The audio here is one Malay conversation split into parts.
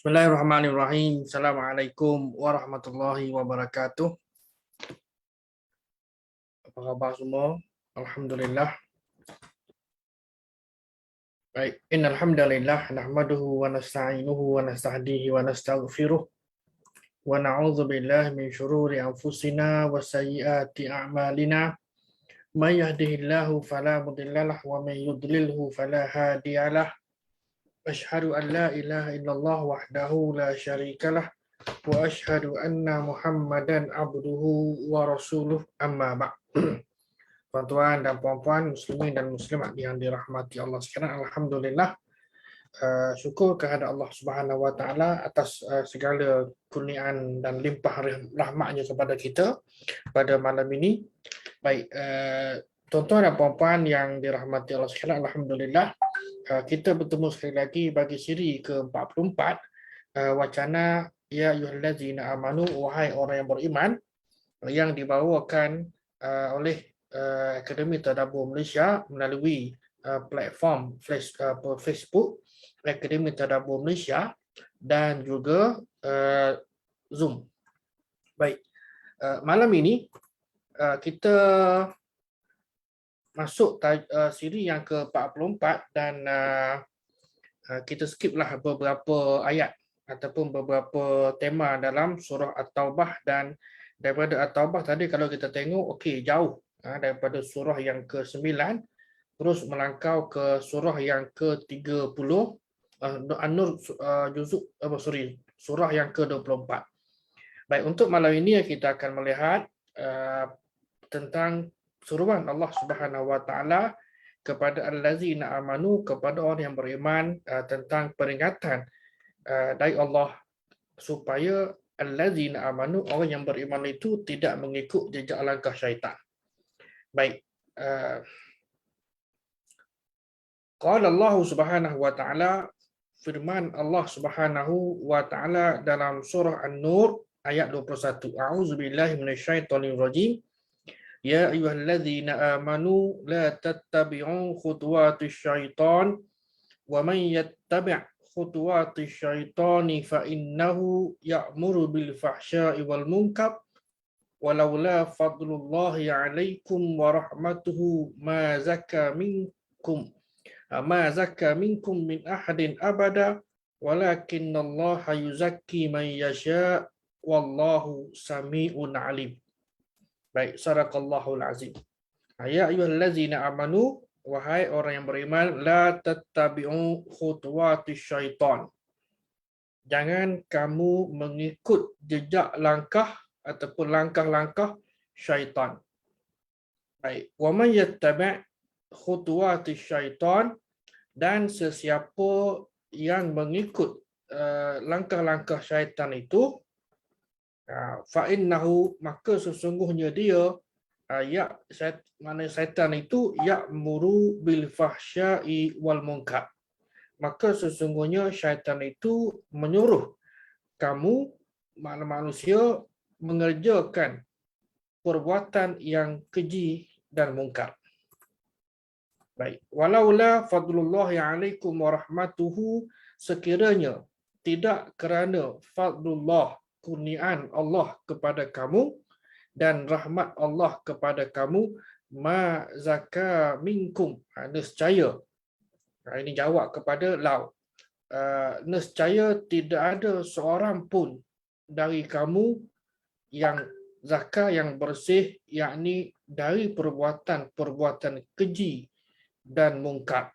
Bismillahirrahmanirrahim. Assalamualaikum warahmatullahi wabarakatuh. Apa khabar semua? Alhamdulillah. Baik, innal hamdalillah nahmaduhu wa nasta'inuhu wa nasta'dihi wa nastaghfiruh wa na'udzu billahi min syururi anfusina wa sayyiati a'malina. May yahdihillahu fala mudhillalah wa may yudlilhu fala hadiyalah. Asyhadu an la ilaha illallah wahdahu la syarikalah wa asyhadu anna Muhammadan abduhu wa rasuluh amma ba'd. Tuan-tuan dan puan-puan muslimin dan muslimat yang dirahmati Allah sekalian, alhamdulillah, syukur kehadrat Allah Subhanahu wa taala atas segala kurniaan dan limpah rahmatnya kepada kita pada malam ini. Baik, tuan-tuan dan puan-puan yang dirahmati Allah sekalian, alhamdulillah, kita bertemu sekali lagi bagi siri ke-44, wacana ya ayyuhallazina amanu, wahai orang yang beriman, yang dibawakan oleh Akademi Tadabbur Malaysia melalui platform Facebook Akademi Tadabbur Malaysia dan juga Zoom. Baik, malam ini kita masuk siri yang ke-44 dan kita skiplah beberapa ayat ataupun beberapa tema dalam surah At-Taubah, dan daripada At-Taubah tadi kalau kita tengok okey jauh daripada surah yang ke-9 terus melangkau ke surah yang ke-30, An-Nur surah yang ke-24. Baik, untuk malam ini kita akan melihat tentang seruan Allah Subhanahu wa taala kepada allazina amanu, kepada orang yang beriman, tentang peringatan dari Allah supaya allazina amanu, orang yang beriman itu tidak mengikut jejak langkah syaitan. Baik, qala Allah Subhanahu wa taala, firman Allah Subhanahu wa taala dalam surah An-Nur ayat 21. A'udzubillahi minasyaitonir rajim. Ya ayyuhallazina amanu la tattabi'u khutuwatis syaitan wa man yattabi' khutuwatis syaitani fa innahu ya'muru bil fahsya'i wal munkar walaula fadlullahi 'alaikum wa rahmatuhu ma zakka minkum min ahadin abada walakinallaha yuzakki man yasha wallahu sami'un 'alim. Baik, sadaqallahul azim. Ya ayyuhallazina amanu, wahai orang yang beriman, la tattabi'u khutuwatis syaitan. Jangan kamu mengikut jejak langkah ataupun langkah-langkah syaitan. Baik, wa man yattabi' khutuwatis syaitan, dan sesiapa yang mengikut langkah-langkah syaitan itu, fa innahu, maka sesungguhnya dia mana syaitan itu ya'muru bil fahsya'i wal munkar, maka sesungguhnya syaitan itu menyuruh kamu manusia mengerjakan perbuatan yang keji dan mungkar. Baik, walaula fadlullahi 'alaikum wa rahmatuhu, sekiranya tidak kerana fadlullah, kurniaan Allah kepada kamu dan rahmat Allah kepada kamu, ma zaka minkum, nescaya, ini jawab kepada lau, nescaya tidak ada seorang pun dari kamu yang zakah, yang bersih, yakni dari perbuatan keji dan mungkar.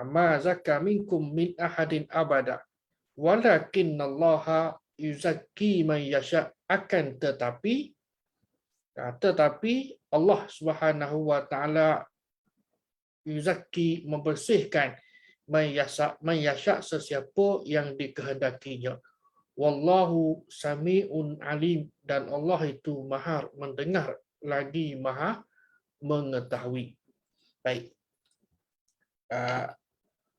Ma zaka minkum min ahadin abada walakinallaha yuzakki man yasha, akan tetapi Allah Subhanahu wa taala yuzakki, membersihkan, man yasha, sesiapa yang dikehendakinya. Wallahu sami'un alim, dan Allah itu maha mendengar lagi maha mengetahui. Baik,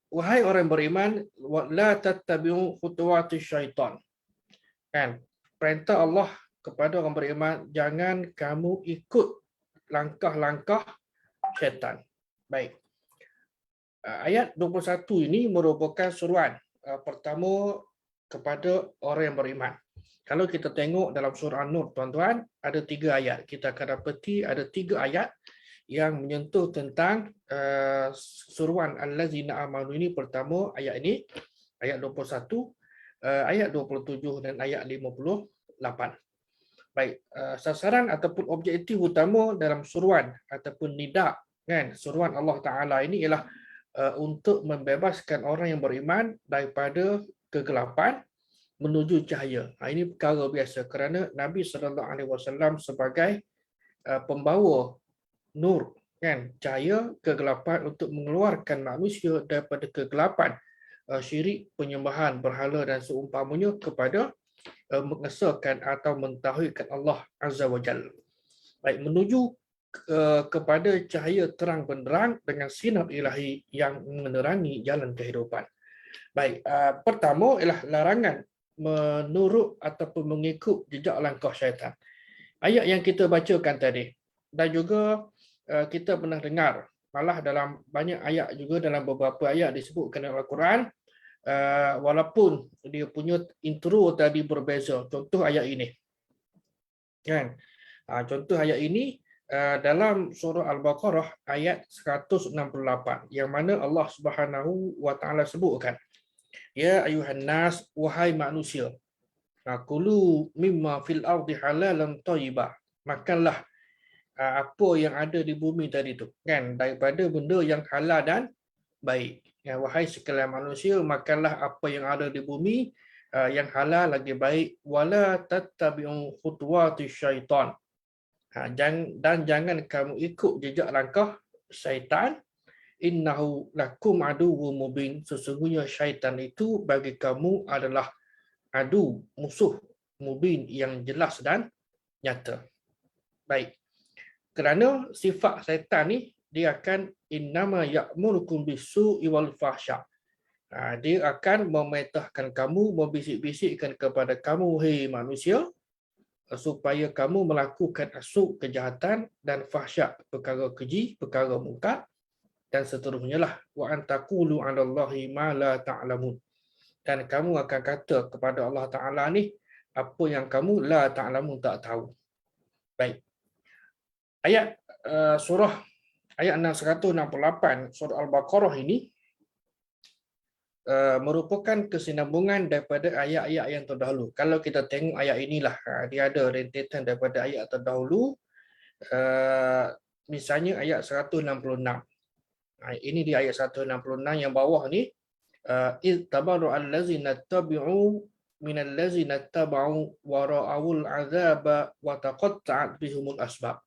wahai orang beriman, la tattabi'u khutuwatis syaitan. Kan, perintah Allah kepada orang beriman, jangan kamu ikut langkah-langkah syaitan. Baik, ayat 21 ini merupakan seruan. Pertama, kepada orang yang beriman. Kalau kita tengok dalam surah An-Nur, tuan-tuan, ada 3 ayat. Kita akan dapati ada 3 ayat yang menyentuh tentang suruhan allazina amanu ini. Pertama ayat ini, ayat 21, ayat 27 dan ayat 58. Baik, sasaran ataupun objektif utama dalam suruhan ataupun nida, kan, suruhan Allah Taala ini ialah untuk membebaskan orang yang beriman daripada kegelapan menuju cahaya. Ini perkara biasa kerana Nabi SAW sebagai pembawa nur, kan, cahaya kegelapan untuk mengeluarkan manusia daripada kegelapan syirik, penyembahan berhala dan seumpamanya kepada mengesahkan atau mentauhidkan Allah Azza wa Jalla. Baik, menuju kepada cahaya terang benderang dengan sinar ilahi yang menerangi jalan kehidupan. Baik, pertama ialah larangan menurut ataupun mengikut jejak langkah syaitan. Ayat yang kita bacakan tadi dan juga kita pernah dengar, malah dalam banyak ayat juga, dalam beberapa ayat disebutkan dalam Al-Quran, walaupun dia punya intro tadi berbeza. Contoh ayat ini, kan? Contoh ayat ini dalam surah Al-Baqarah ayat 168, yang mana Allah Subhanahu wa taala sebutkan, ya ayuhan nas, wahai manusia, kulu mimma fil ardi halalan thayyibah, makanlah apa yang ada di bumi tadi tu, kan, daripada benda yang halal dan baik. Ya, wahai sekalian manusia, makanlah apa yang ada di bumi yang halal lagi baik, wala tattabi'u khutuwati syaitan. Dan jangan kamu ikut jejak langkah syaitan, innahu lakum aduwwum mubin, sesungguhnya syaitan itu bagi kamu adalah adu, musuh, mubin, yang jelas dan nyata. Baik, kerana sifat syaitan ni, dia akan innama ya'murukum bisu'i wal fahsya. Dia akan memerintahkan kamu, membisik-bisikkan kepada kamu, hei manusia, supaya kamu melakukan asuk, kejahatan, dan fahsyak, perkara keji, perkara mungkar, dan seterusnya lah. Wa antaqulu 'alallahi ma la ta'lamun. Dan kamu akan kata kepada Allah Ta'ala ni apa yang kamu la ta'lamun, tak tahu. Baik. Ayat surah ayat 168 surah Al-Baqarah ini merupakan kesinambungan daripada ayat-ayat yang terdahulu. Kalau kita tengok ayat inilah, dia ada rentetan daripada ayat terdahulu. Misalnya ayat 166. Ini di ayat 166 yang bawah ni, iz tabarra'al ladzina tabi'u minal ladzina taba'u wa ra'awul 'adzaba wa taqatta'at bihumul asbab.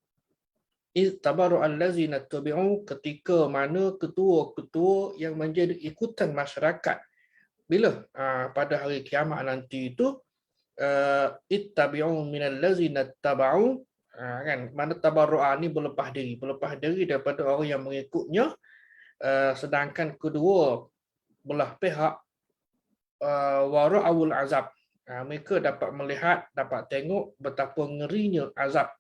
Iz tabarra'al ladzina tabi'u, ketika mana ketua-ketua yang menjadi ikutan masyarakat, bila pada hari kiamat nanti itu, ittabi'u minal ladzina taba'u, kan, mana tabarru'a ni berlepas diri daripada orang yang mengikutnya, sedangkan kedua belah pihak wara'ul azab, mereka dapat melihat, dapat tengok betapa ngerinya azab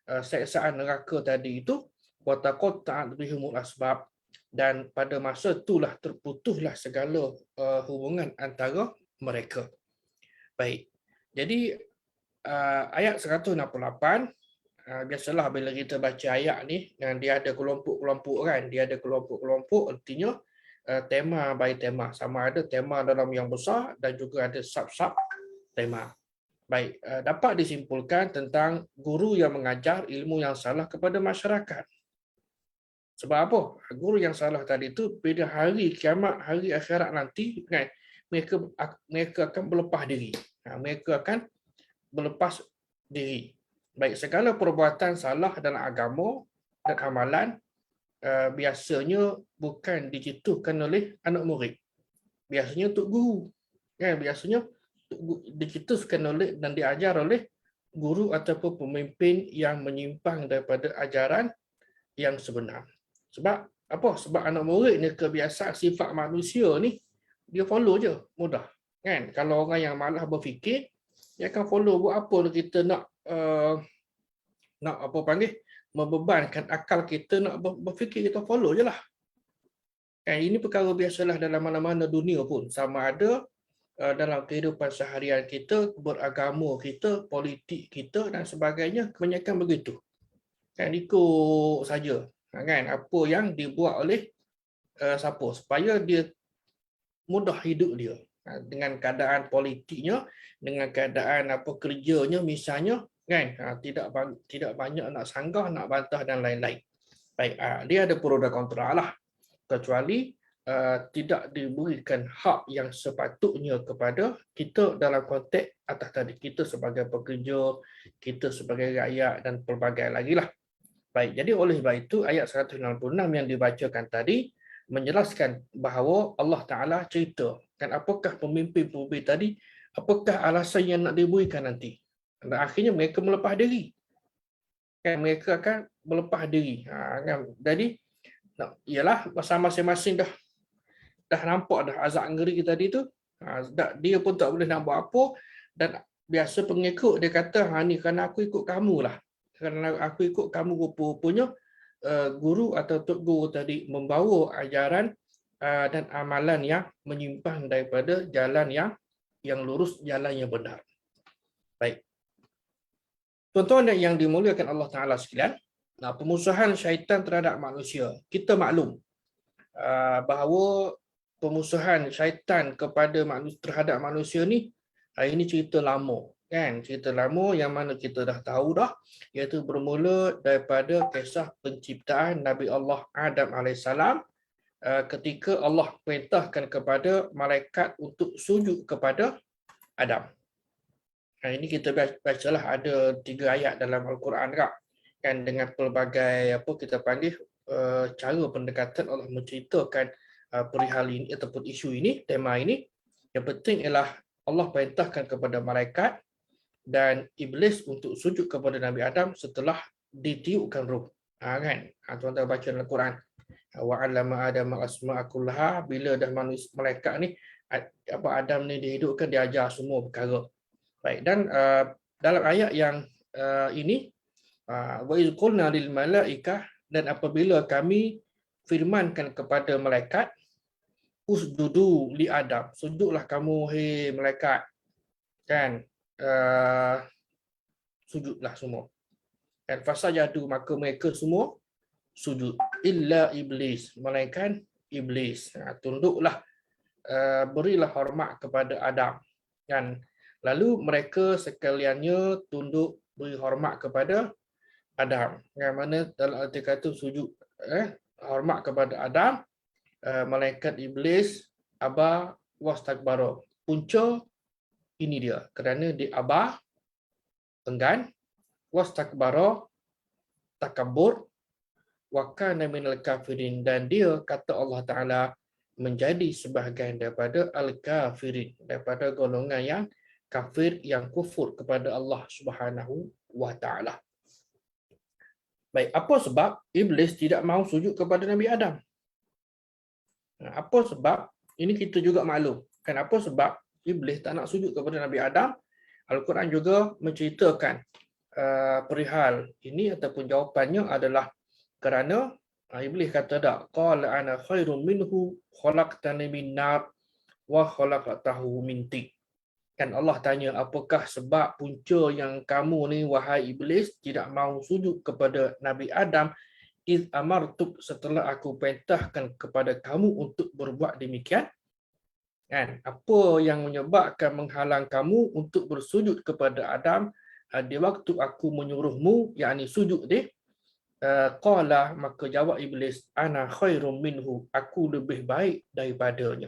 seksaan neraka tadi itu, wa taqatta'at bihumul asbab, dan pada masa itulah terputuslah segala hubungan antara mereka. Baik. Jadi ayat 168, biasalah bila kita baca ayat ni, dan dia ada kelompok-kelompok, kan, dia ada kelompok-kelompok, artinya tema by tema, sama ada tema dalam yang besar dan juga ada sub-sub tema. Baik, dapat disimpulkan tentang guru yang mengajar ilmu yang salah kepada masyarakat. Sebab apa? Guru yang salah tadi itu, pada hari kiamat, hari akhirat nanti, kan, mereka akan berlepas diri. Mereka akan berlepas diri. Baik, segala perbuatan salah dalam agama dan amalan biasanya bukan dicetuskan oleh anak murid. Biasanya untuk guru. Kan, biasanya dicetuskan oleh dan diajar oleh guru ataupun pemimpin yang menyimpang daripada ajaran yang sebenar. Sebab apa? Sebab anak murid ni kebiasaan sifat manusia ni, dia follow je, mudah. Kan? Kalau orang yang malas berfikir, dia akan follow. Buat apa kita nak apa panggil, membebankan akal kita nak berfikir, kita follow je lah. Ini perkara biasalah dalam mana-mana dunia pun. Sama ada dalam kehidupan seharian kita, beragama kita, politik kita dan sebagainya, kebanyakan begitu. Kan ikut saja, kan apa yang dibuat oleh siapa, supaya dia mudah hidup dia. Dengan keadaan politiknya, dengan keadaan apa kerjanya misalnya, kan tidak banyak nak sanggah, nak bantah dan lain-lain. Baik, dia ada pro dan kontra lah, kecuali tidak diberikan hak yang sepatutnya kepada kita dalam konteks atas tadi, kita sebagai pekerja, kita sebagai rakyat dan pelbagai lagi lah. Baik, jadi oleh sebab itu ayat 166 yang dibacakan tadi menjelaskan bahawa Allah Ta'ala cerita kan apakah pemimpin-pemimpin tadi, apakah alasan yang nak diberikan nanti. Dan akhirnya mereka melepas diri. Kan mereka akan melepas diri. Kan? Jadi ialah masa masing-masing dah nampak dah azab ngeri tadi tu. Dia pun tak boleh nak buat apa, dan biasa pengikut dia kata, ni kerana aku ikut kamu lah. Kerana aku ikut kamu, rupa-rupanya guru atau tok guru tadi membawa ajaran dan amalan yang menyimpang daripada jalan yang lurus, jalan yang benar. Baik. Tuan-tuan yang dimuliakan Allah Ta'ala sekalian, pemusuhan syaitan terhadap manusia. Kita maklum bahawa pemusuhan syaitan kepada manusia, terhadap manusia ni, ini cerita lama. Kan? Cerita lama yang mana kita dah tahu dah, iaitu bermula daripada kisah penciptaan Nabi Allah Adam AS, ketika Allah perintahkan kepada malaikat untuk sujud kepada Adam. Ini kita bacalah ada 3 ayat dalam Al-Quran kan, dengan pelbagai apa kita panggil cara pendekatan Allah menceritakan perihal ini ataupun isu ini, tema ini. Yang penting ialah Allah perintahkan kepada malaikat dan iblis untuk sujud kepada Nabi Adam setelah ditiupkan roh. Kan? Tuan-tuan baca dalam Al-Quran. Wa 'allama Adama asma'a kullaha, bila dah manusia malaikat ni apa Adam ni dihidupkan, dia ajar semua perkara. Baik, dan dalam ayat yang ini, wa iz qulna lil malaikah, dan apabila kami firmankan kepada malaikat, usjudu li Adam, sujudlah kamu hei malaikat, kan, sujudlah semua. Dan fasajadu, maka mereka semua sujud, illa iblis, malaikat iblis. Tunduklah, berilah hormat kepada Adam, kan. Lalu mereka sekaliannya tunduk beri hormat kepada Adam. Yang mana dalam arti kata sujud hormat kepada Adam, malaikat iblis aba wastakbara. Punca ini dia, kerana dia aba, enggan, wastakbara, takabur, wa kana minal kafirin, dan dia kata Allah Ta'ala menjadi sebahagian daripada al-kafirin, daripada golongan yang kafir, yang kufur kepada Allah Subhanahu wa Ta'ala. Baik, apa sebab iblis tidak mahu sujud kepada Nabi Adam? Apa sebab? Ini kita juga maklum. Kan apa sebab iblis tak nak sujud kepada Nabi Adam? Al-Quran juga menceritakan perihal ini, ataupun jawapannya adalah kerana iblis kata tak, qala ana khairum minhu khalaqtani min nar wa khalaqtahu min tin. Kan Allah tanya, apakah sebab punca yang kamu ni wahai iblis tidak mahu sujud kepada Nabi Adam, iz amartuk, setelah aku perintahkan kepada kamu untuk berbuat demikian. Kan, apa yang menyebabkan menghalang kamu untuk bersujud kepada Adam di waktu aku menyuruhmu, yakni sujud dia? Qala, maka jawab iblis, ana khairum minhu, aku lebih baik daripadanya.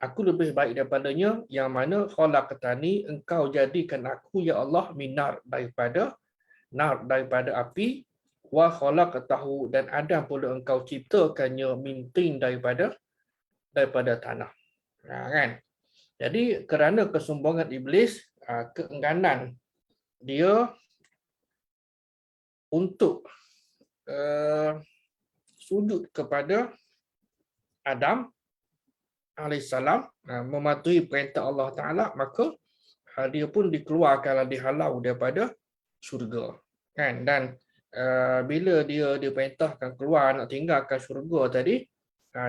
Aku lebih baik daripadanya, yang mana khalaqtani, engkau jadikan aku ya Allah, minar, daripada nar, daripada api, wa khalaqtahu, dan Adam pula engkau ciptakannya min tin, daripada tanah. Kan? Jadi kerana kesombongan iblis, keengganan dia untuk sujud kepada Adam alaihissalam, mematuhi perintah Allah Ta'ala, maka dia pun dikeluarkan, dihalau daripada syurga. Kan? Dan bila dia diperintahkan keluar, nak tinggalkan syurga tadi,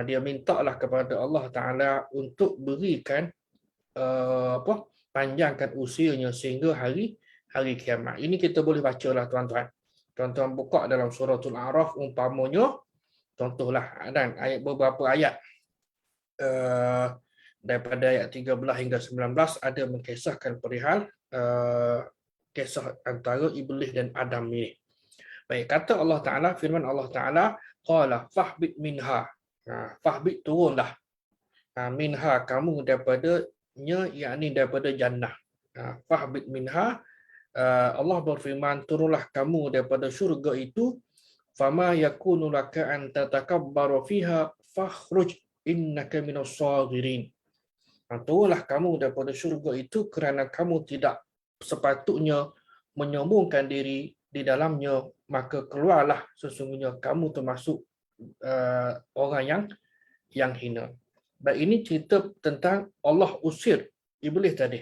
dia mintalah kepada Allah Ta'ala untuk berikan panjangkan usianya sehingga hari kiamat. Ini kita boleh bacalah tuan-tuan. Tuan-tuan buka dalam suratul A'raf umpamanya, contohlah dan beberapa ayat daripada ayat 13 hingga 19 ada mengkisahkan perihal kisah antara iblis dan Adam ini. Baik, kata Allah Taala, firman Allah Taala, qala fahbit minha. Fahbit turunlah. Minha kamu daripadanya, yakni daripada jannah. Fahbit minha, Allah berfirman, turunlah kamu daripada syurga itu, fama yakunu laka an tatakabbaru fiha fakhruj innaka minas sagirin. Turunlah kamu daripada syurga itu kerana kamu tidak sepatutnya menyombongkan diri di dalamnya, maka keluarlah, sesungguhnya kamu termasuk orang yang hina. Baik, ini cerita tentang Allah usir iblis tadi,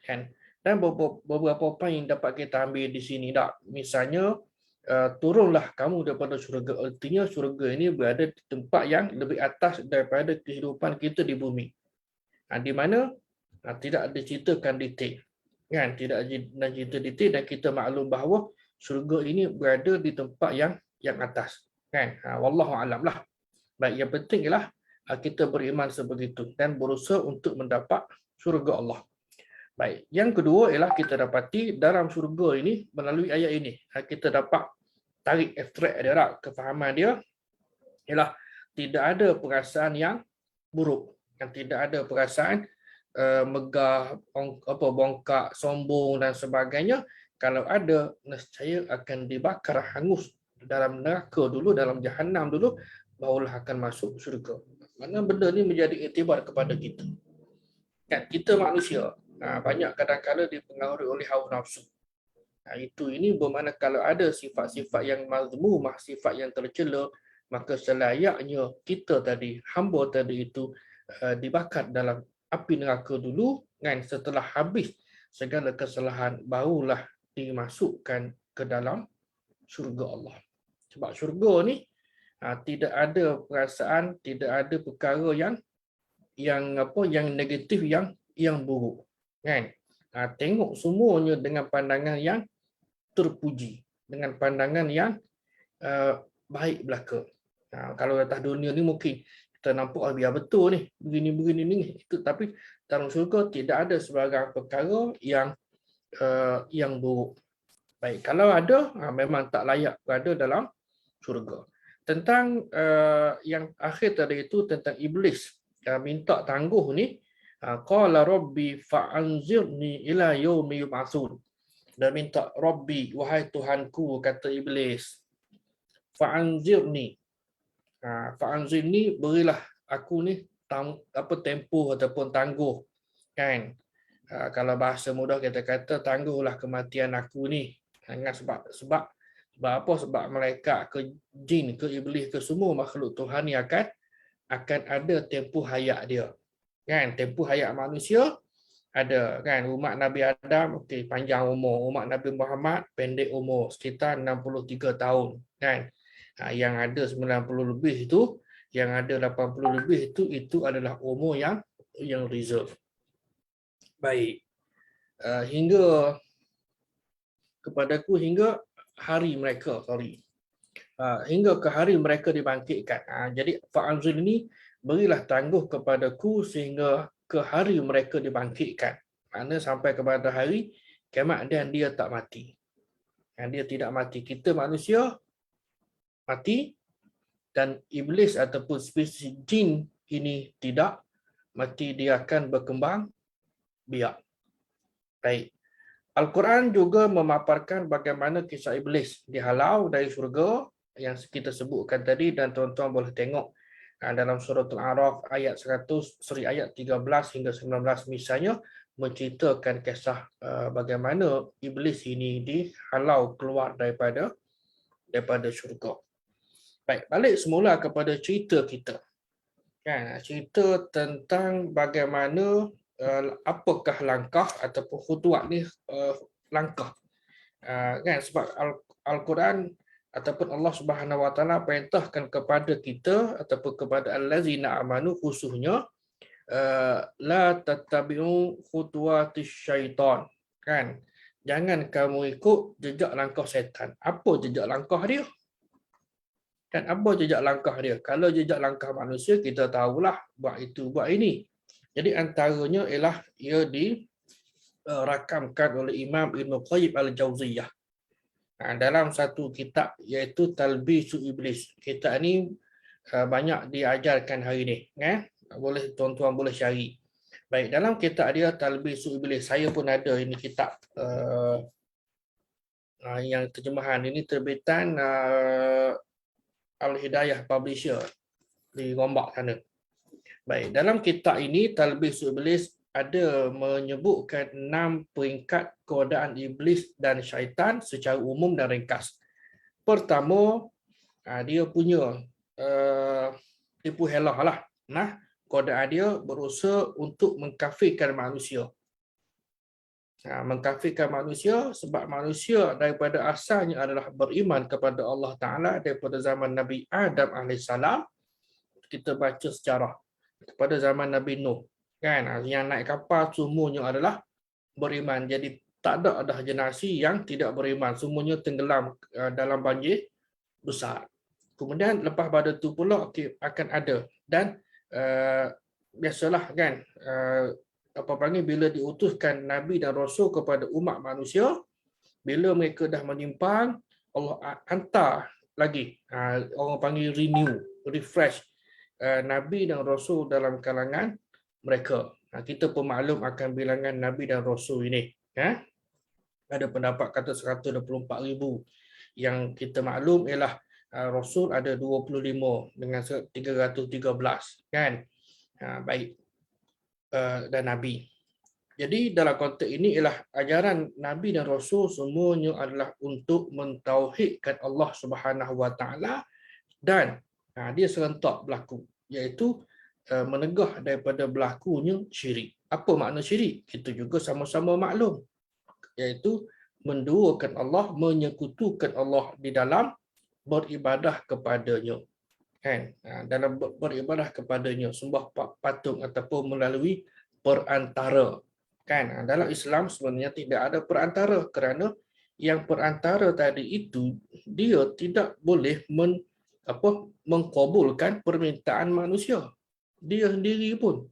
kan? Dan beberapa poin yang dapat kita ambil di sini tak. Misalnya turunlah kamu daripada syurga, artinya syurga ini berada di tempat yang lebih atas daripada kehidupan kita di bumi. Di mana tidak diceritakan detail, kan? Tidak ada cerita detail, dan kita maklum bahawa syurga ini berada di tempat yang atas, kan? Wallahu a'lam lah. Baik, yang penting ialah kita beriman sebegitu dan berusaha untuk mendapat syurga Allah. Baik, yang kedua ialah kita dapati dalam syurga ini melalui ayat ini kita dapat tarik ekstrak dia, kefahaman dia ialah tidak ada perasaan yang buruk, yang tidak ada perasaan megah, bongkak, sombong dan sebagainya. Kalau ada, nescaya akan dibakar hangus dalam neraka dulu, dalam jahanam dulu, barulah akan masuk syurga. Mana benda ni menjadi iktibar kepada kita. Kan, kita manusia banyak kadang-kadang dipengaruhi oleh hawa nafsu. Ini bermakna kalau ada sifat-sifat yang mazmumah, sifat yang tercela, maka selayaknya kita tadi, hamba tadi itu dibakar dalam api neraka dulu, kan? Setelah habis segala kesalahan, barulah dimasukkan ke dalam syurga Allah. Sebab syurga ni tidak ada perasaan, tidak ada perkara yang negatif, yang buruk, kan? Tengok semuanya dengan pandangan yang terpuji, dengan pandangan yang baik belaka. Kalau atas dunia ni mungkin kita nampak biar betul ni, begini ni itu, tapi dalam syurga tidak ada sebarang perkara yang buruk. Baik, kalau ada memang tak layak berada dalam syurga. Tentang yang akhir tadi itu, tentang iblis minta tangguh ni, qala rabbi fa'anzirni ila yaumi yub'atsun. Dan minta rabbi, wahai Tuhanku, kata iblis, fa'anzirni, fa'anzirni, berilah aku ni tempoh ataupun tangguh, kan? Kalau bahasa mudah kita kata tangguhlah kematian aku ni. Sebab apa? Sebab malaikat ke jin ke iblis ke semua makhluk Tuhan ni akan ada tempoh hayat dia, kan? Tempoh hayat manusia ada, kan? Umat Nabi Adam panjang umur, umat Nabi Muhammad pendek umur, sekitar 63 tahun, kan? Yang ada 90 lebih itu, yang ada 80 lebih itu adalah umur yang reserve. Baik, hingga kepadaku hingga hari mereka, hingga ke hari mereka dibangkitkan. Jadi fa'anzil ini, berilah tangguh kepadaku sehingga ke hari mereka dibangkitkan. Maknanya sampai kepada hari kiamat dan dia tak mati. Dia tidak mati. Kita manusia mati, dan iblis ataupun spesies jin ini tidak mati, dia akan berkembang biak. Baik. Al-Quran juga memaparkan bagaimana kisah iblis dihalau dari syurga yang kita sebutkan tadi, dan tuan-tuan boleh tengok dalam surah Al-A'raf ayat 13 hingga 19 misalnya, menceritakan kisah bagaimana iblis ini dihalau keluar daripada syurga. Baik, balik semula kepada cerita kita. Kan, cerita tentang bagaimana apakah langkah ataupun khutuat ni, langkah, kan? Sebab Al-Quran ataupun Allah Subhanahu Wa Taala perintahkan kepada kita ataupun kepada allazina amanu, khususnya la tattabi'u khutuwatis syaitan, kan? Jangan kamu ikut jejak langkah setan. Apa jejak langkah dia? Kan apa jejak langkah dia? Kalau jejak langkah manusia kita tahulah buat itu buat ini. Jadi antaranya ialah ia dirakamkan oleh Imam Ibn Qayyim Al-Jauziyah dalam satu kitab iaitu Talbisul Iblis. Kitab ni banyak diajarkan hari ni, boleh tuan-tuan boleh cari. Baik, dalam kitab dia Talbisul Iblis, saya pun ada ini kitab yang terjemahan ini terbitan Al-Hidayah Publisher di Gombak sana. Baik, dalam kitab ini Talbisul Iblis ada menyebutkan 6 peringkat keadaan iblis dan syaitan secara umum dan ringkas. Pertama, dia punya tipu helah lah. Keadaan dia berusaha untuk mengkafirkan manusia. Mengkafirkan manusia sebab manusia daripada asalnya adalah beriman kepada Allah Ta'ala daripada zaman Nabi Adam AS. Kita baca sejarah pada zaman Nabi Nuh, kan, yang naik kapal semuanya adalah beriman. Jadi tak ada generasi yang tidak beriman, semuanya tenggelam dalam banjir besar. Kemudian lepas pada tu pula akan ada, dan biasalah kan, apa panggil, bila diutuskan Nabi dan Rasul kepada umat manusia, bila mereka dah menyimpang, Allah hantar lagi, orang panggil renew, refresh Nabi dan Rasul dalam kalangan mereka. Kita pun maklum akan bilangan Nabi dan Rasul ini. Ada pendapat kata 124,000. Yang kita maklum ialah Rasul ada 25 dengan 313. Kan? Baik. Dan Nabi. Jadi dalam konteks ini ialah ajaran Nabi dan Rasul semuanya adalah untuk mentauhidkan Allah Subhanahu Wa Taala, dan dia serentak berlaku, iaitu menegah daripada berlakunya syirik. Apa makna syirik? Kita juga sama-sama maklum, iaitu menduakan Allah, menyekutukan Allah di dalam beribadah kepadanya. Kan? Dalam beribadah kepadanya, sembah patung ataupun melalui perantara. Kan? Dalam Islam sebenarnya tidak ada perantara, kerana yang perantara tadi itu dia tidak boleh mengkabulkan permintaan manusia. Dia sendiri pun.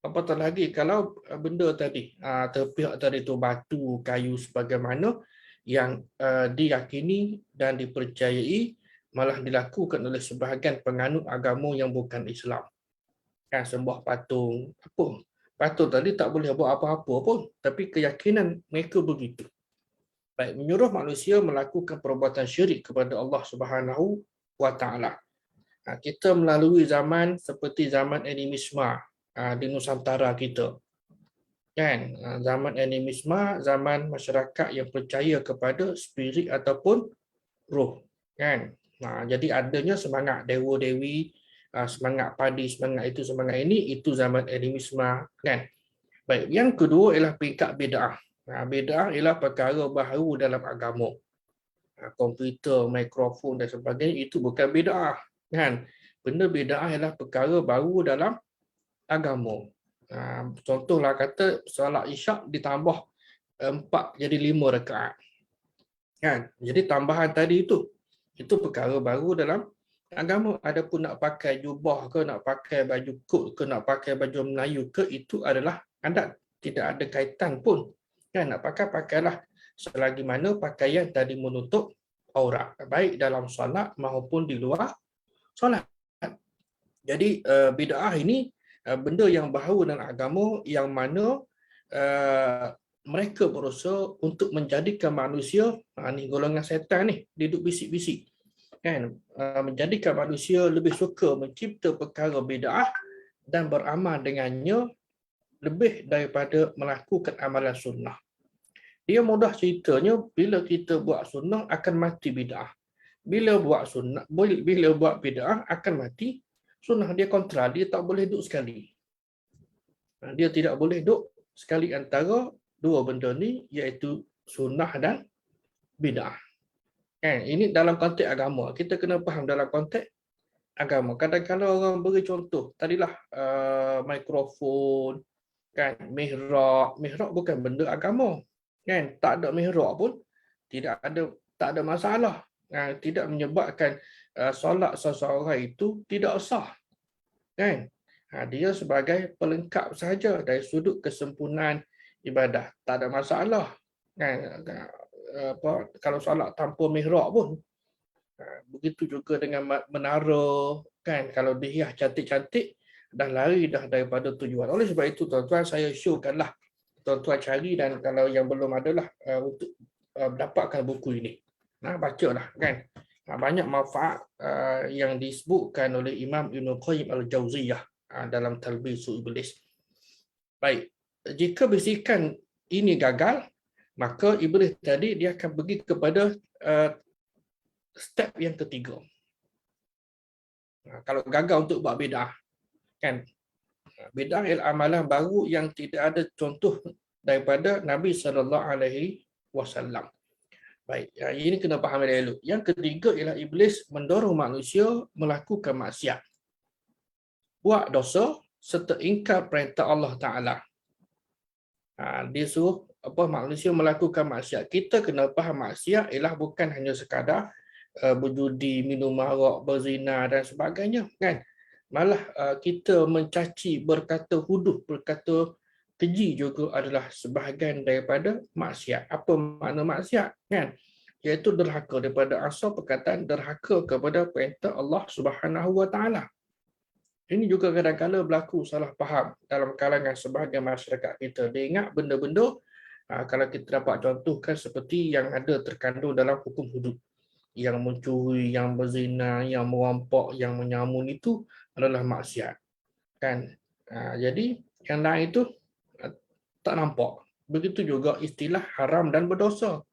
Apatah lagi kalau benda tadi, terpihak tadi itu batu, kayu sebagaimana yang diyakini dan dipercayai malah dilakukan oleh sebahagian penganut agama yang bukan Islam. Sembah patung. Apa? Patung tadi tak boleh buat apa-apa pun, tapi keyakinan mereka begitu. Baik, menyuruh manusia melakukan perbuatan syirik kepada Allah Subhanahu Wa Taala. Kita melalui zaman seperti zaman animisme di Nusantara kita. Kan? Zaman animisme, zaman masyarakat yang percaya kepada spirit ataupun roh. Kan? Jadi adanya semangat dewa-dewi, semangat padi, semangat itu, semangat ini, itu zaman animisme. Kan? Baik, yang kedua ialah peringkat bid'ah. Bid'ah ialah perkara baharu dalam agama. Komputer, mikrofon dan sebagainya, itu bukan bid'ah. Kan? Benda bid'ah ialah perkara baru dalam agama. Contohlah kata solat isyak ditambah 4 jadi 5 rakaat. Kan? Jadi tambahan tadi itu perkara baru dalam agama. Adapun nak pakai jubah ke, nak pakai baju kot ke, nak pakai baju Melayu ke, itu adalah adat, tidak ada kaitan pun. Kan? Nak pakailah selagi mana pakaian tadi menutup aurat, baik dalam solat maupun di luar solat. Jadi bid'ah ini benda yang baru dalam agama, yang mana mereka berusaha untuk menjadikan manusia, ni golongan setan ni, duduk bisik-bisik, kan, menjadikan manusia lebih suka mencipta perkara bid'ah dan beramal dengannya lebih daripada melakukan amalan sunnah. Dia mudah ceritanya, bila kita buat sunnah akan mati bid'ah. Bila buat bid'ah akan mati sunnah. Dia kontra, dia tak boleh duduk sekali. Dia tidak boleh duduk sekali antara dua benda ni, iaitu sunnah dan bid'ah. Ini dalam konteks agama. Kita kena faham dalam konteks agama. Kadang-kadang orang beri contoh, tadilah mikrofon, kan, mihrab bukan benda agama, kan, tak ada mihrab pun tak ada masalah, tidak menyebabkan solat seseorang itu tidak sah, kan. Dia sebagai pelengkap sahaja dari sudut kesempurnaan ibadah, tak ada masalah, kan. Kalau solat tanpa mihrab pun, begitu juga dengan menara, kan, kalau dihias cantik-cantik dah lari dah daripada tujuan. Oleh sebab itu tuan-tuan, saya showkanlah, tuan-tuan cari, dan kalau yang belum adalah untuk dapatkan buku ini. Bacalah, kan. Banyak manfaat yang disebutkan oleh Imam Ibn Qayyim Al-Jauziyah dalam Talbisu Iblis. Baik, jika bisikan ini gagal, maka iblis tadi dia akan pergi kepada step yang ketiga. Kalau gagal untuk buat bidah, kan, bidah ialah amalan baru yang tidak ada contoh daripada Nabi SAW. Baik, ini kena faham dulu. Yang ketiga ialah iblis mendorong manusia melakukan maksiat, buat dosa serta ingkar perintah Allah Taala. Dia suruh manusia melakukan maksiat. Kita kena faham maksiat ialah bukan hanya sekadar berjudi, minum arak, berzina dan sebagainya, kan. Malah kita mencaci, berkata huduh, berkata keji juga adalah sebahagian daripada maksiat. Apa makna maksiat, kan? Iaitu derhaka, daripada asal perkataan derhaka kepada perintah Allah Subhanahu Wa Taala. Ini juga kadang-kadang berlaku salah faham dalam kalangan sebahagian masyarakat kita. Dia ingat benda-benda, kalau kita dapat contohkan seperti yang ada terkandung dalam hukum hudud, yang mencuri, yang berzina, yang merampok, yang menyamun itu adalah maksiat, kan. Jadi yang lain itu tak nampak. Begitu juga istilah haram dan berdosa.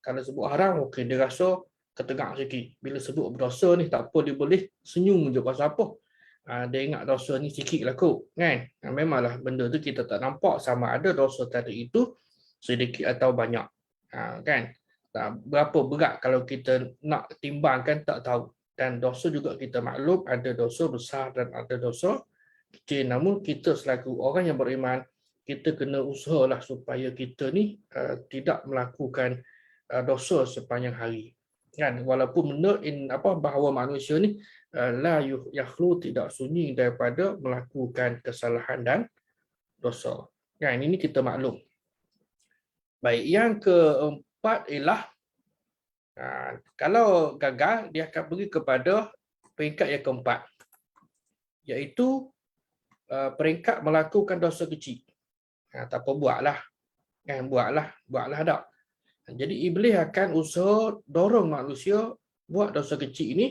Kalau sebut haram, okey, dia rasa ketengah sikit. Bila sebut berdosa ni, tak apa, dia boleh senyum je pasal apa. Dia ingat dosa ni sikit lah kot, kan. Memanglah benda tu kita tak nampak sama ada dosa tadi itu sedikit atau banyak, kan. Berapa berat kalau kita nak timbangkan tak tahu. Dan dosa juga kita maklum, ada dosa besar dan ada dosa kecil. Namun kita selaku orang yang beriman, kita kena usahalah supaya kita ni tidak melakukan dosa sepanjang hari, kan. Walaupun benda bahawa manusia ni la yakhlu, tidak sunyi daripada melakukan kesalahan dan dosa, kan. Ini kita maklum. Baik, yang keempat ialah kalau gagal, dia akan pergi kepada peringkat yang keempat, iaitu peringkat melakukan dosa kecil. Tak apa, buatlah, kan, buatlah tak. Jadi iblis akan usaha dorong manusia buat dosa kecil ini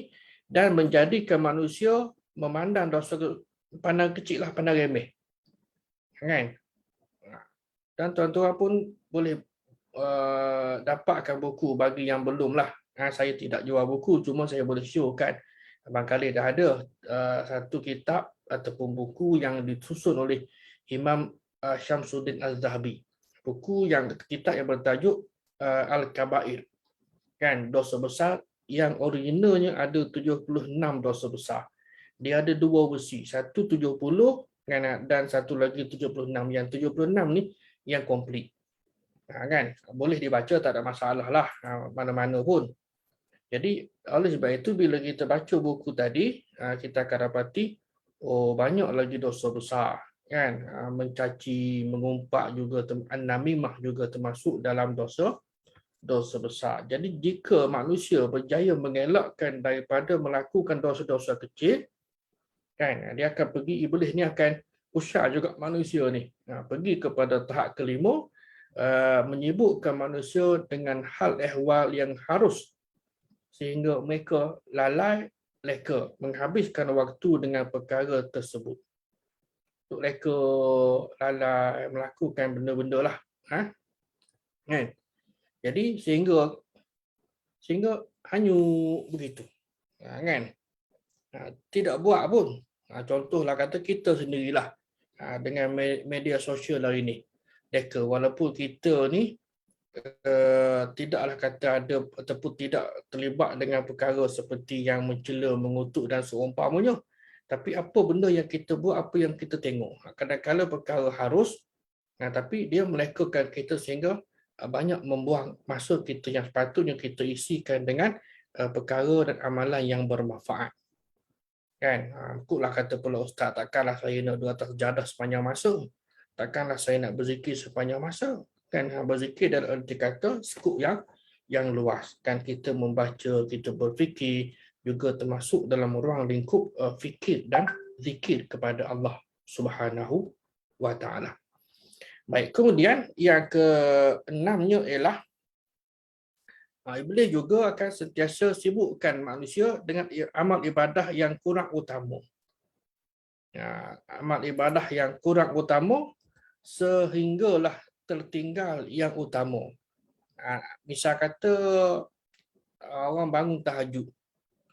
dan menjadikan manusia memandang dosa pandang kecil lah, pandang remeh, kan. Dan tuan-tuan pun boleh dapatkan buku bagi yang belum lah. Saya tidak jual buku, cuma saya boleh showkan. Barangkali dah ada satu kitab ataupun buku yang disusun oleh Imam Syamsuddin Az-Zahabi. Buku yang kitab yang bertajuk Al-Kabair, kan, dosa besar, yang originalnya ada 76 dosa besar. Dia ada dua versi, satu 70 dan satu lagi 76. Yang 76 ni yang komplit, kan. Boleh dibaca, tak ada masalah lah, mana-mana pun. Jadi oleh sebab itu bila kita baca buku tadi, kita akan dapati banyak lagi dosa besar, kan. Mencaci, mengumpat juga, an-namimah juga termasuk dalam dosa besar. Jadi jika manusia berjaya mengelakkan daripada melakukan dosa-dosa kecil, kan, dia akan pergi, iblis ni akan usah juga manusia ni pergi kepada tahap kelima, menyibukkan manusia dengan hal ehwal yang harus, sehingga mereka lalai leka menghabiskan waktu dengan perkara tersebut. Untuk leka, lalai melakukan benda-benda lah, kan. Jadi sehingga hanyut begitu, kan. Tidak buat pun. Contohlah kata kita sendirilah dengan media sosial hari ini. Leka, walaupun kita ni tidaklah kata ada ataupun tidak terlibat dengan perkara seperti yang mencela, mengutuk dan seumpamanya. Tapi apa benda yang kita buat, apa yang kita tengok. Kadang-kadang perkara harus, tapi dia melekakan kita sehingga banyak membuang masa kita yang sepatutnya kita isikan dengan perkara dan amalan yang bermanfaat. Kan? Ikutlah kata pula ustaz, takkanlah saya nak duduk atas sejadah sepanjang masa. Takkanlah saya nak berzikir sepanjang masa. Kan berzikir dalam arti kata skop yang luas. Kan kita membaca, kita berfikir juga termasuk dalam ruang lingkup fikir dan zikir kepada Allah Subhanahu wa taala. Baik, kemudian yang keenamnya ialah Iblis juga akan sentiasa sibukkan manusia dengan amal ibadah yang kurang utama. Amal ibadah yang kurang utama sehinggalah tertinggal yang utama. Misal kata orang bangun tahajud.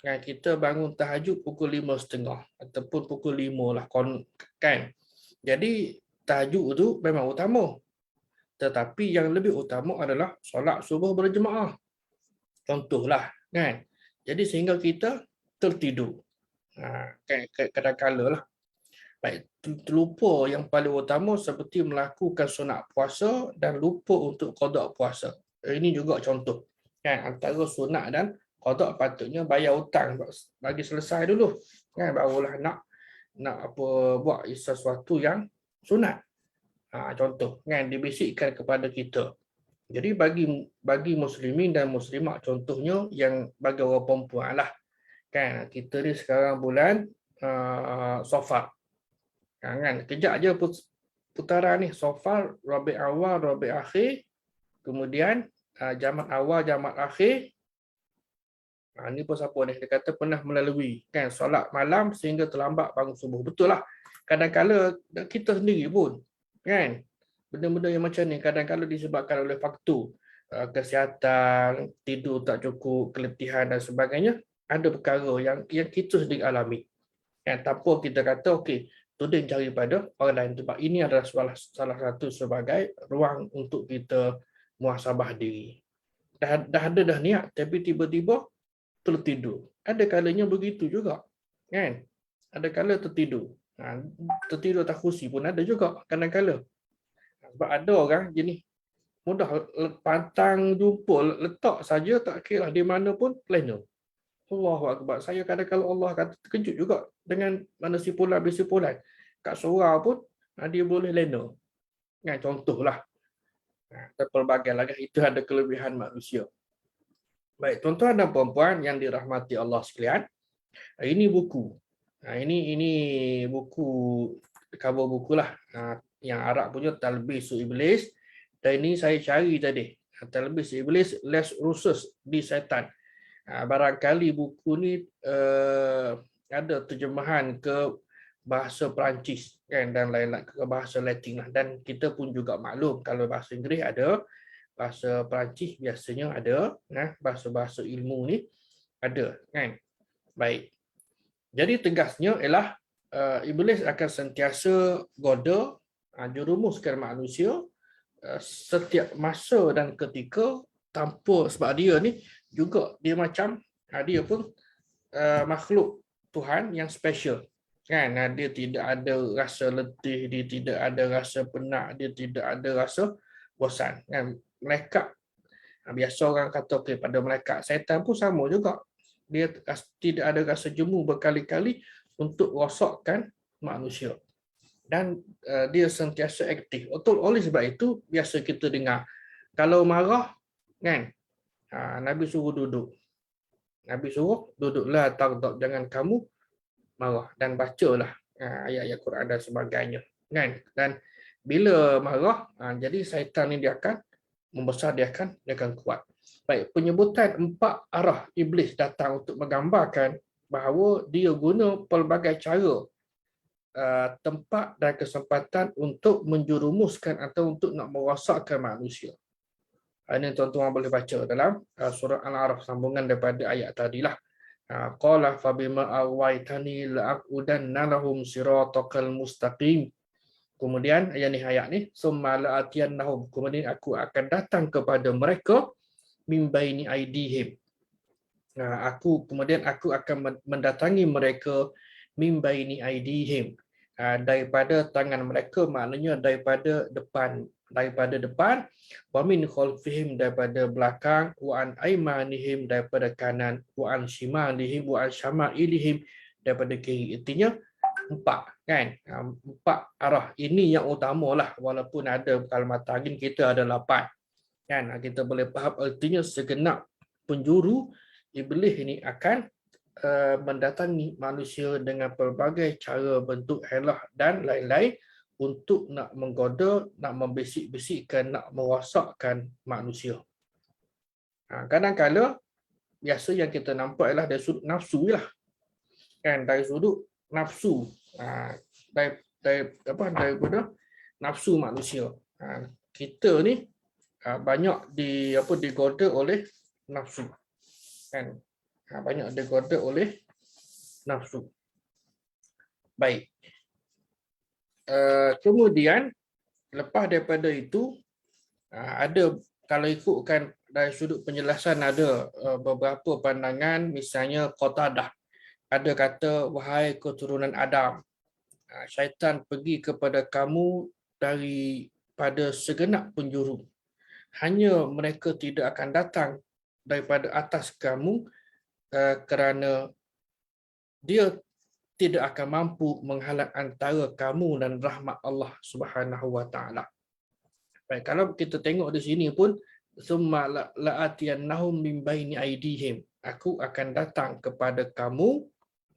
Kita bangun tahajud pukul 5.30 ataupun pukul 5 lah kan. Jadi tahajud itu memang utama. Tetapi yang lebih utama adalah solat subuh berjemaah. Contohlah kan. Jadi sehingga kita tertidur. Kadang-kadang lah. Baik, terlupa yang paling utama seperti melakukan sunat puasa dan lupa untuk qada puasa. Ini juga contoh. Kan antara sunat dan qada patutnya bayar hutang bagi selesai dulu. Kan barulah nak buat sesuatu yang sunat. Contoh kan dibisikkan kepada kita. Jadi bagi muslimin dan muslimat contohnya yang bagi orang perempuan lah. Kan kita ni sekarang bulan Safar. Kan kejap je putaran ni Safar, Rabi' awal, Rabi' akhir, kemudian Jamat awal, Jamat akhir. Ni pun siapa ni? Dia kata pernah melalui kan solat malam sehingga terlambat bangun subuh. Betul lah. Kadang-kadang kita sendiri pun kan benda-benda yang macam ni kadang-kadang disebabkan oleh faktor kesihatan, tidur tak cukup, keletihan dan sebagainya. Ada perkara yang kita sendiri alami. Kan tanpa kita kata okey, tuding cari pada orang lain. Sebab ini adalah salah satu sebagai ruang untuk kita muhasabah diri. Dah ada dah niat tapi tiba-tiba tertidur. Ada kalanya begitu juga. Kan? Ada kala tertidur. Tertidur tak khusi pun ada juga kadang-kala. Sebab ada orang jenis mudah pantang jumpa, letak saja tak kira di mana pun plano. Allahu Akbar. Saya kadang-kala Allah kata terkejut juga dengan mana simpulan. Kat surau pun dia boleh lena. Contohlah. Pelbagai lagi itu ada kelebihan manusia. Baik, tuan-tuan dan puan-puan yang dirahmati Allah sekalian. Ini buku. Ini buku, cover buku lah. Yang Arab punya Talbisu Iblis. Dan ini saya cari tadi. Talbisu Iblis, Les Rusus di Syaitan. Barangkali buku ni ada terjemahan ke bahasa Perancis kan, dan lain-lain ke bahasa Latin lah. Dan kita pun juga maklum kalau bahasa Inggeris ada, bahasa Perancis biasanya ada, bahasa-bahasa ilmu ni ada kan. Baik. Jadi tegasnya ialah Iblis akan sentiasa goda, jurumuskan manusia setiap masa dan ketika tanpa, sebab dia ni juga dia macam dia pun makhluk Tuhan yang special kan. Dia tidak ada rasa letih, dia tidak ada rasa penat, dia tidak ada rasa bosan kan. Malaikat biasa orang kata pada malaikat, syaitan pun sama juga. Dia tidak ada rasa jemu berkali-kali untuk rosakkan manusia. Dan dia sentiasa aktif. Oleh sebab itu biasa kita dengar kalau marah kan, Nabi suruh duduk. Nabi suruh duduklah, taghdab, jangan kamu marah, dan bacalah ayat-ayat Quran dan sebagainya kan. Dan bila marah, jadi syaitan ni dia akan membesar, dia akan kuat. Baik, penyebutan 4 arah iblis datang untuk menggambarkan bahawa dia guna pelbagai cara, tempat dan kesempatan untuk menjurumuskan atau untuk nak merosakkan manusia. Ini tuan-tuan boleh baca dalam surah Al-A'raf, sambungan daripada ayat tadilah. Qala fabima awaitani la'aqudanna lahum siratal mustaqim Kemudian ayat ni summa la'atiyannahum, kemudian aku akan datang kepada mereka min baini aidihim. Kemudian aku akan mendatangi mereka min baini aidihim, daripada tangan mereka, maknanya daripada depan, wa min khalfihim, daripada belakang, wa an aimanihim, daripada kanan, wa an shimalihim, wa an syama'ilihim, daripada kiri. Artinya empat, kan? Empat arah ini yang utamalah, walaupun ada kalimat lain kita ada 8, kan? Kita boleh faham artinya segenap penjuru iblis ini akan mendatangi manusia dengan pelbagai cara, bentuk, helah dan lain-lain untuk nak menggoda, nak membisik-bisikkan, nak merosakkan manusia. Kadang-kadang biasa yang kita nampak ialah dari sudut nafsu lah, kan? Dari sudut nafsu, daripada nafsu manusia. Kita ni banyak digoda oleh nafsu, kan? Banyak digoda oleh nafsu. Baik. Kemudian lepas daripada itu, ada, kalau ikutkan dari sudut penjelasan, ada beberapa pandangan. Misalnya Qatadah ada kata, wahai keturunan Adam, syaitan pergi kepada kamu daripada segenap penjuru. Hanya mereka tidak akan datang daripada atas kamu kerana dia tidak akan mampu menghalang antara kamu dan rahmat Allah Subhanahu wa taala. Baik, kalau kita tengok di sini pun, summa la'atiyannahum min baini aidihim, aku akan datang kepada kamu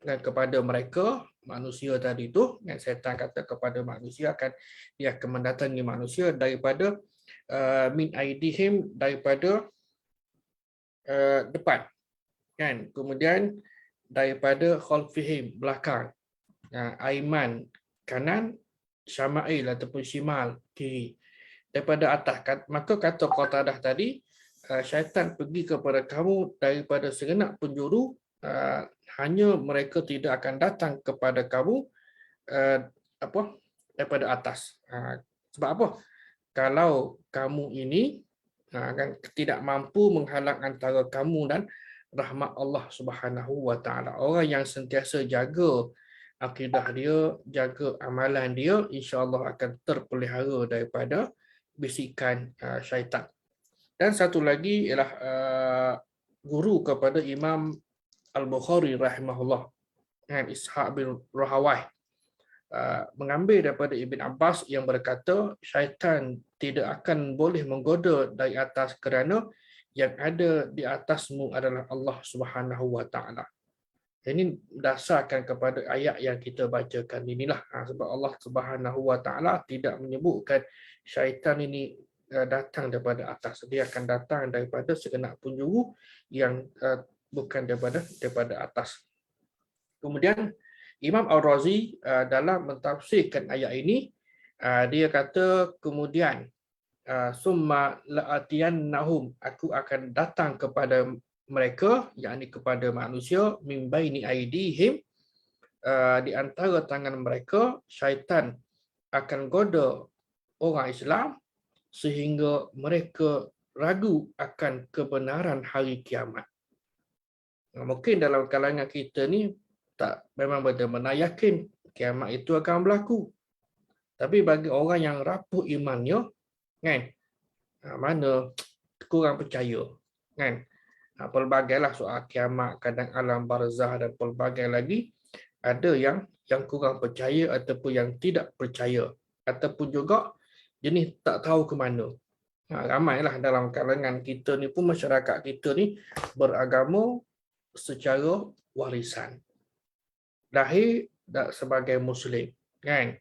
dan kepada mereka, manusia tadi tu, yang syaitan kata kepada manusia, dia akan mendatangi manusia daripada min aidihim, daripada depan, kan? Kemudian daripada khalfihim, belakang, aiman, kanan, syama'il ataupun shimal, kiri, daripada atas. Maka kata Qatadah tadi, syaitan pergi kepada kamu daripada segenap penjuru, hanya mereka tidak akan datang kepada kamu daripada atas. Sebab apa? Kalau kamu ini tidak mampu menghalang antara kamu dan rahmat Allah Subhanahu wa taala. Orang yang sentiasa jaga akidah dia, jaga amalan dia, insya-Allah akan terpelihara daripada bisikan syaitan. Dan satu lagi ialah guru kepada Imam Al-Bukhari rahimahullah, Ishaq bin Rahawai, mengambil daripada Ibn Abbas yang berkata, syaitan tidak akan boleh menggoda dari atas kerana yang ada di atasmu adalah Allah Subhanahu wa taala. Ini berdasarkan kepada ayat yang kita bacakan inilah, sebab Allah Subhanahu wa taala tidak menyebutkan syaitan ini datang daripada atas. Dia akan datang daripada segenap penjuru yang bukan daripada atas. Kemudian Imam Al-Razi dalam mentafsirkan ayat ini, dia kata, kemudian summa la'atiyannahum, aku akan datang kepada mereka, yakni kepada manusia, min baini aidihim, di antara tangan mereka, syaitan akan goda orang Islam sehingga mereka ragu akan kebenaran hari kiamat. Mungkin dalam kalangan kita ni memang benar-benar yakin kiamat itu akan berlaku. Tapi bagi orang yang rapuh imannya, kan, mana kurang percaya, kan. Pelbagailah soal kiamat, kadang alam barzah dan pelbagai lagi, ada yang kurang percaya ataupun yang tidak percaya, ataupun juga jenis tak tahu ke mana. Ramailah dalam kalangan kita ni pun, masyarakat kita ni beragama secara warisan. Lahir sebagai Muslim, kan.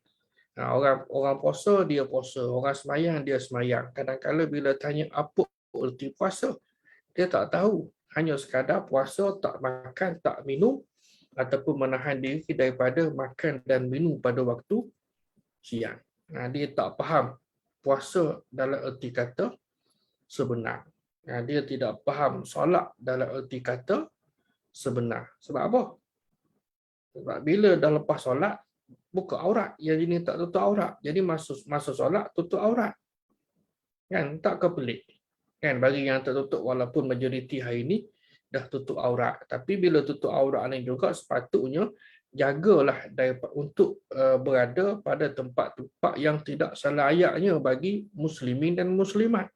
Orang puasa, dia puasa. Orang semayang, dia semayang. Kadang-kadang bila tanya apa erti puasa, dia tak tahu. Hanya sekadar puasa, tak makan, tak minum, ataupun menahan diri daripada makan dan minum pada waktu siang. Dia tak faham puasa dalam erti kata sebenar. Dia tidak faham solat dalam erti kata sebenar. Sebab apa? Sebab bila dah lepas solat, buka aurat, yang ini tak tutup aurat. Jadi masa solat tutup aurat. Kan tak kepelik. Kan bagi yang tertutup walaupun majoriti hari ini dah tutup aurat. Tapi bila tutup aurat ni juga sepatutnya jagalah untuk berada pada tempat-tempat yang tidak selayaknya bagi muslimin dan muslimat.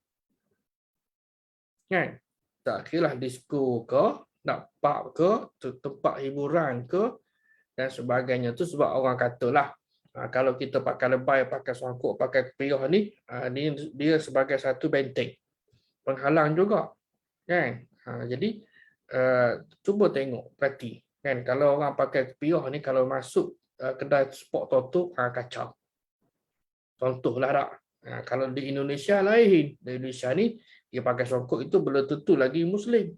Kan? Tak kira lah disko ke, nak pub ke, tempat hiburan ke dan sebagainya. Tu sebab orang katalah kalau kita pakai lebay, pakai songkok, pakai kepiah ni, dia sebagai satu benteng. Penghalang juga. Kan? Jadi, cuba tengok, perhati. Kan? Kalau orang pakai kepiah ni, kalau masuk kedai sport toto, kacau. Contohlah tak. Kalau di Indonesia lain. Di Indonesia ni, dia pakai songkok itu belum tentu lagi Muslim.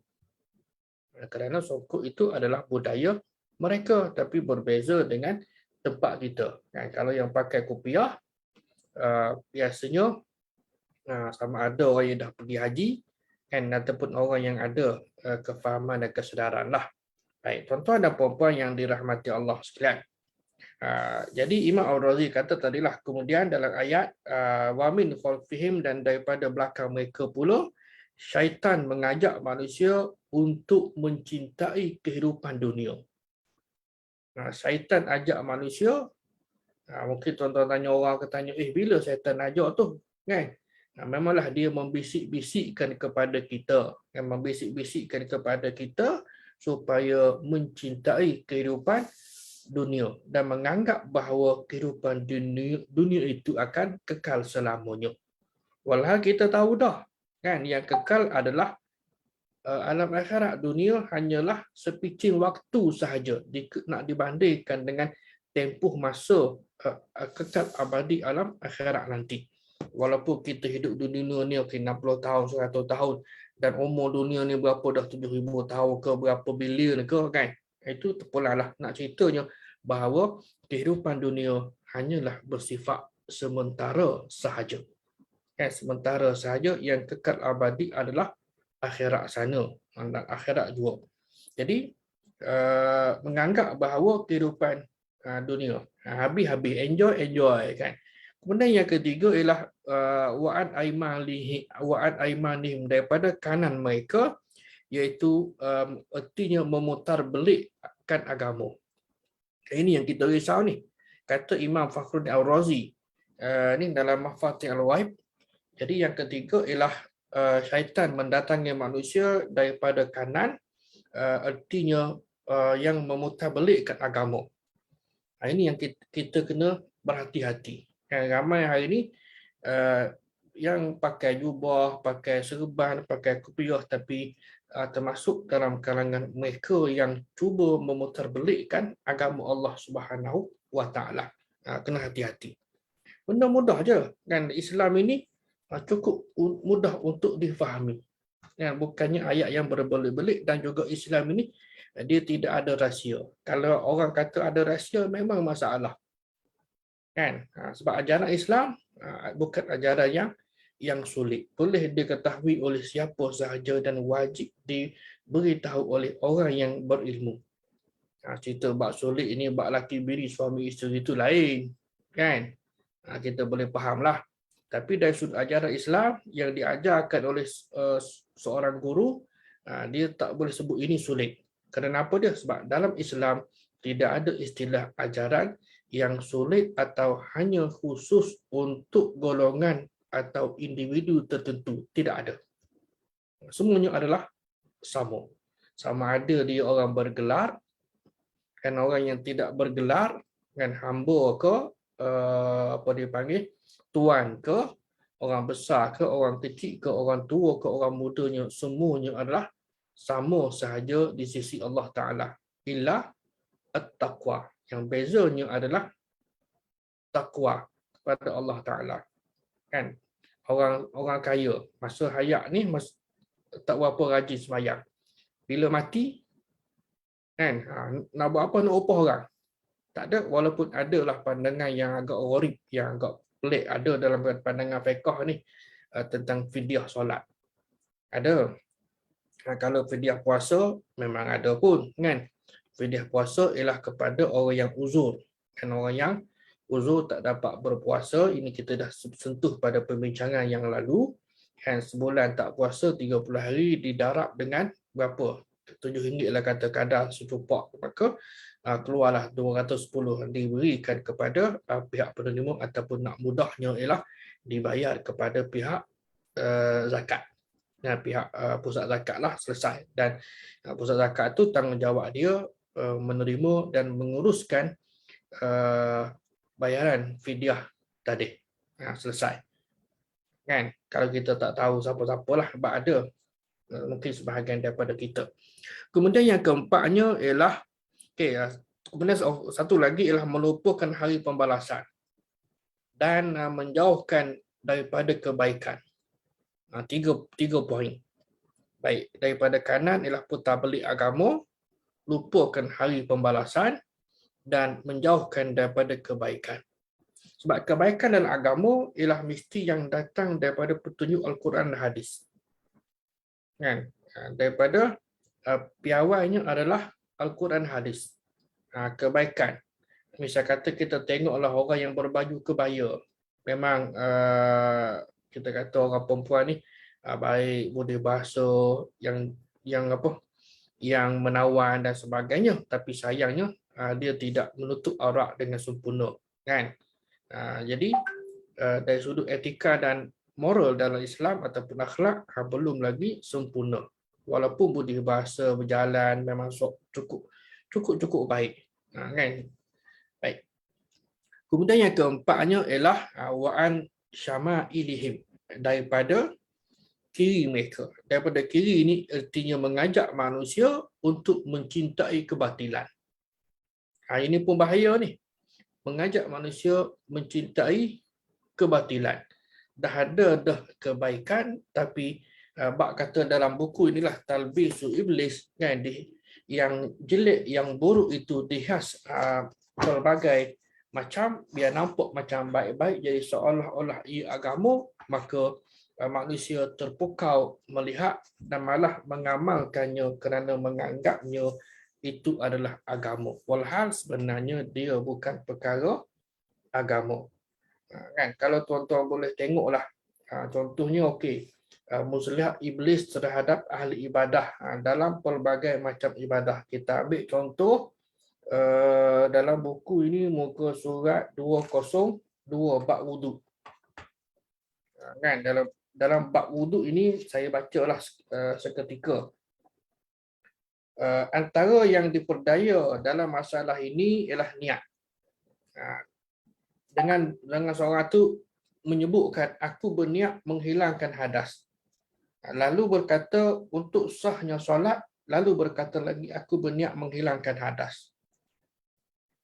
Kerana songkok itu adalah budaya mereka, tapi berbeza dengan tempat kita. Kalau yang pakai kopiah, biasanya sama ada orang yang dah pergi haji, kan, ataupun orang yang ada kefahaman dan kesedaran lah. Baik, tuan-tuan dan puan-puan yang dirahmati Allah sekalian. Jadi Imam Al-Razi kata tadilah, kemudian dalam ayat wa min khalfihim, dan daripada belakang mereka pula syaitan mengajak manusia untuk mencintai kehidupan dunia. Syaitan ajak manusia, mungkin tuan-tuan tanya orang, tanya, bila syaitan ajak tu? Kan? Memanglah dia membisik-bisikkan kepada kita, membisik-bisikkan kepada kita supaya mencintai kehidupan dunia dan menganggap bahawa kehidupan dunia itu akan kekal selamanya. Walhal kita tahu dah, kan, yang kekal adalah alam akhirat. Dunia hanyalah sepicing waktu sahaja nak dibandingkan dengan tempoh masa kekal abadi alam akhirat nanti. Walaupun kita hidup di dunia ni 60 tahun, 100 tahun, dan umur dunia ni berapa dah, 7,000 tahun ke, berapa bilion ke, kan? Itu terpulanglah nak ceritanya bahawa kehidupan dunia hanyalah bersifat sementara sahaja. Sementara sahaja, yang kekal abadi adalah akhirat sana, akhirat jua. Jadi menganggap bahawa kehidupan dunia habis-habis, enjoy kan. Kemudian yang ketiga ialah wa'an aimanihim, daripada kanan mereka, iaitu artinya memutar belikkan agama. Ini yang kita risau ni. Kata Imam Fakhruddin Al-Razi ni dalam Mafatih Al-Waib. Jadi yang ketiga ialah syaitan mendatangi manusia daripada kanan, artinya yang memutarbelikkan agama. Ini yang kita kena berhati-hati. Ramai hari ini yang pakai jubah, pakai serban, pakai kopiah, tapi termasuk dalam kalangan mereka yang cuba memutarbelikkan agama Allah Subhanahu wa Ta'ala. Kena hati-hati. Benda mudah je, kan. Islam ini cukup mudah untuk difahami. Bukannya ayat yang berbelit-belit, dan juga Islam ini dia tidak ada rahsia. Kalau orang kata ada rahsia, memang masalah. Kan? Sebab ajaran Islam bukan ajaran yang sulit. Boleh diketahui oleh siapa sahaja dan wajib diberitahu oleh orang yang berilmu. Cerita bab sulit ini, bab laki bini suami isteri itu lain. Kan? Kita boleh fahamlah. Tapi dari sudut ajaran Islam yang diajarkan oleh seorang guru, dia tak boleh sebut ini sulit. Kenapa dia? Sebab dalam Islam tidak ada istilah ajaran yang sulit atau hanya khusus untuk golongan atau individu tertentu. Tidak ada. Semuanya adalah sama. Sama ada dia orang bergelar, kan, orang yang tidak bergelar, kan, hamba ke, apa dia panggil, tuan ke, orang besar ke, orang kecil ke, orang tua ke, orang mudanya, semuanya adalah sama sahaja di sisi Allah Ta'ala. Illa at-taqwa. Yang bezanya adalah takwa kepada Allah Ta'ala. Kan? Orang kaya, masa hayat ni tak berapa rajin sembahyang. Bila mati, kan, nak buat apa, nak upah orang? Tak ada, walaupun adalah pandangan yang agak gharib, yang agak pelik ada dalam pandangan fiqh ni tentang fidyah solat. Ada. Kalau fidyah puasa memang ada pun, kan. Fidyah puasa ialah kepada orang yang uzur. Dan orang yang uzur tak dapat berpuasa, ini kita dah sentuh pada perbincangan yang lalu. Dan sebulan tak puasa 30 hari didarab dengan berapa? RM7 lah kata kadar secupak. Maka keluarlah 210 diberikan kepada pihak penerima, ataupun nak mudahnya ialah dibayar kepada pihak zakat. Pihak pusat zakat lah, selesai. Dan pusat zakat tu tanggungjawab dia menerima dan menguruskan bayaran fidyah tadi. Selesai. Kan? Kalau kita tak tahu siapa-siapalah, sebab ada mungkin sebahagian daripada kita. Kemudian yang keempatnya ialah kemudian satu lagi ialah melupakan hari pembalasan dan menjauhkan daripada kebaikan. Tiga poin. Baik, daripada kanan ialah putar balik agama, lupakan hari pembalasan, dan menjauhkan daripada kebaikan. Sebab kebaikan dalam agama ialah mesti yang datang daripada petunjuk Al-Quran dan Hadis. Kan? Daripada piawainya adalah Al-Quran Hadis. Kebaikan. Misal kata kita tengoklah orang yang berbaju kebaya. Memang kita kata orang perempuan ni baik budi bahasa yang menawan dan sebagainya, tapi sayangnya dia tidak menutup aurat dengan sempurna, kan? Jadi dari sudut etika dan moral dalam Islam ataupun akhlak belum lagi sempurna. Walaupun budi bahasa berjalan memang cukup baik, kan? Baik. Kemudian yang keempatnya ialah wa'an syama'ilihim, daripada kiri mereka. Daripada kiri ini artinya mengajak manusia untuk mencintai kebatilan. Ini pun bahaya ni. Mengajak manusia mencintai kebatilan. Dah kebaikan, tapi bak kata dalam buku inilah Talbisu Iblis, kan, yang jelek, yang buruk itu dihias pelbagai macam, biar nampak macam baik-baik, jadi seolah-olah ia agama, maka manusia terpukau melihat dan malah mengamalkannya kerana menganggapnya itu adalah agama. Walhal sebenarnya dia bukan perkara agama. Kan? Kalau tuan-tuan boleh tengoklah, contohnya muslihat iblis terhadap ahli ibadah dalam pelbagai macam ibadah. Kita ambil contoh dalam buku ini, muka surat 202, bab wuduk. Kan, dalam bab wuduk ini saya bacalah seketika. Antara yang diperdaya dalam masalah ini ialah niat. Dengan seorang itu menyebutkan, aku berniat menghilangkan hadas. Lalu berkata untuk sahnya solat, lalu berkata lagi aku berniat menghilangkan hadas.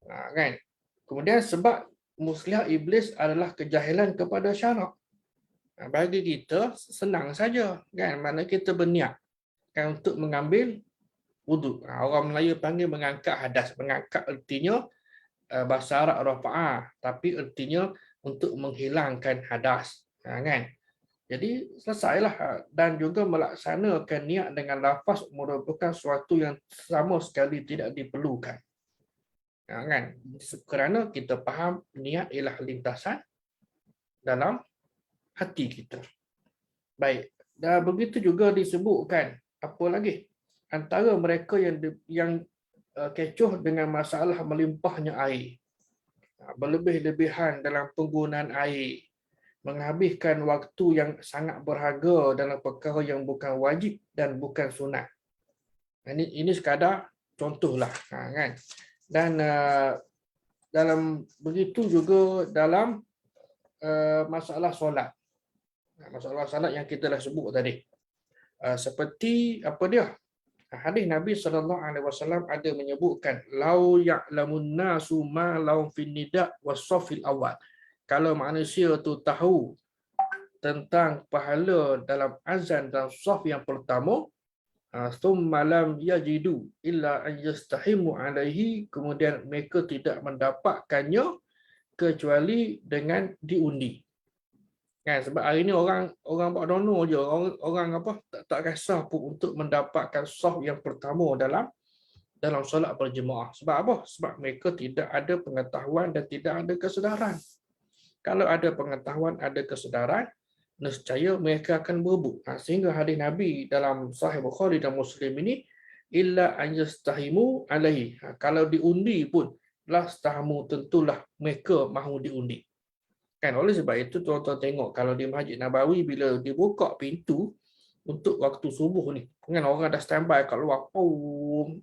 Kan? Kemudian sebab muslihat iblis adalah kejahilan kepada syarak. Bagi kita senang saja, kan? Mana kita berniat kan untuk mengambil wuduk. Orang Melayu panggil mengangkat hadas. Mengangkat artinya bahasa Arab rafa'ah, tapi artinya untuk menghilangkan hadas, kan? Jadi selesailah. Dan juga melaksanakan niat dengan lafaz merupakan sesuatu yang sama sekali tidak diperlukan, kan? Kerana kita faham niat ialah lintasan dalam hati kita. Baik, dan begitu juga disebutkan apa lagi? Antara mereka yang kecoh dengan masalah melimpahnya air, berlebih-lebihan dalam penggunaan air, menghabiskan waktu yang sangat berharga dalam perkara yang bukan wajib dan bukan sunat. Ini sekadar contohlah, kan? Dan dalam begitu juga dalam masalah solat. Masalah solat yang kita dah sebut tadi. Seperti apa dia? Hadis Nabi SAW ada menyebutkan, lau ya'lamun nasu ma laum fin nida' was-saffil awal. Kalau manusia tu tahu tentang pahala dalam azan dan saf yang pertama, thumma lam yajidu illa an yastahimu alaihi, kemudian mereka tidak mendapatkannya kecuali dengan diundi. Kan, sebab hari ni orang buat dono je, orang tak rasa pun untuk mendapatkan saf yang pertama dalam dalam solat berjemaah. Sebab apa? Sebab mereka tidak ada pengetahuan dan tidak ada kesedaran. Kalau ada pengetahuan, ada kesedaran, nescaya mereka akan berebut. Sehingga hadis Nabi dalam Sahih Bukhari dan Muslim ini, illa an yastahimu alaihi. Kalau diundi pun, la stahamu, tentulah mereka mahu diundi. Kan, oleh sebab itu tuan-tuan tengok kalau di Masjid Nabawi bila dibuka pintu untuk waktu subuh ni, kan orang dah standby kat luar,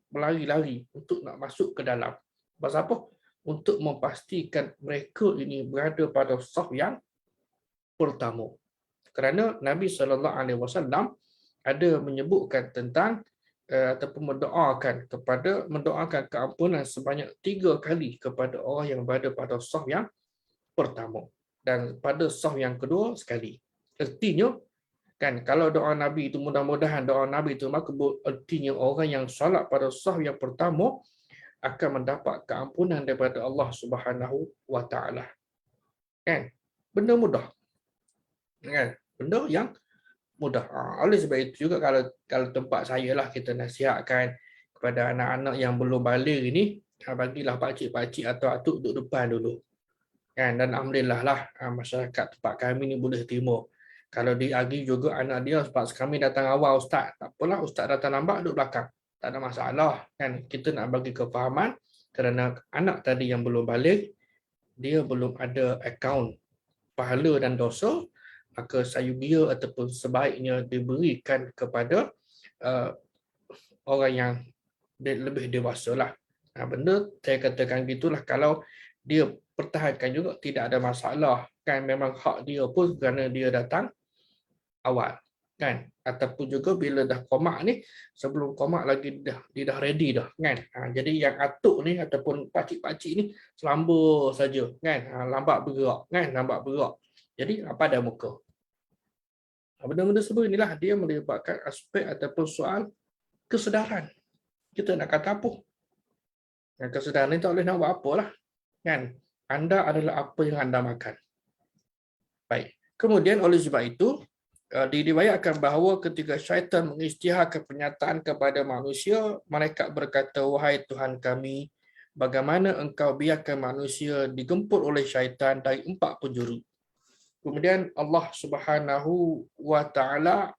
berlari-lari untuk nak masuk ke dalam. Pasal apa? Untuk memastikan mereka ini berada pada saf yang pertama. Kerana Nabi SAW ada menyebutkan tentang ataupun mendoakan keampunan sebanyak 3 kali kepada orang yang berada pada saf yang pertama dan pada saf yang kedua sekali. Artinya kan kalau doa Nabi itu mudah-mudahan doa Nabi itu maka artinya orang yang solat pada saf yang pertama akan mendapat keampunan daripada Allah Subhanahu wa taala. Kan? Benda mudah. Kan? Benda yang mudah. Oleh sebab itu juga kalau tempat saya lah kita nasihatkan kepada anak-anak yang belum balik ini, bagilah pakcik-pakcik atau atuk duduk depan dulu. Kan? Dan alhamdulillah lah masyarakat tempat kami ni boleh terima. Kalau diagi juga anak dia sebab kami datang awal ustaz, tak apalah ustaz datang lambat duduk belakang. Tak ada masalah kan. Kita nak bagi kefahaman kerana anak tadi yang belum balik dia belum ada akaun pahala dan dosa, maka sayubiya ataupun sebaiknya diberikan kepada orang yang lebih dewasa lah. Benda saya katakan gitulah, kalau dia pertahankan juga tidak ada masalah kan, memang hak dia pun kerana dia datang awal kan, ataupun juga bila dah komak ni, sebelum komak lagi dia dah ready dah kan. Jadi yang atuk ni ataupun pakcik-pakcik ni selamba saja kan, lambat bergerak kan, lambat bergerak. Jadi apa ada muka. Benda-benda sebut inilah dia melibatkan aspek ataupun soal kesedaran. Kita nak kata apa? Kesedaran ni tak boleh nak buat apalah kan. Anda adalah apa yang anda makan. Baik. Kemudian oleh sebab itu diriwayatkan bahawa ketika syaitan mengisytiharkan pernyataan kepada manusia, malaikat berkata, wahai Tuhan kami, bagaimana engkau biarkan manusia digempur oleh syaitan dari 4 penjuru. Kemudian Allah Subhanahu wa taala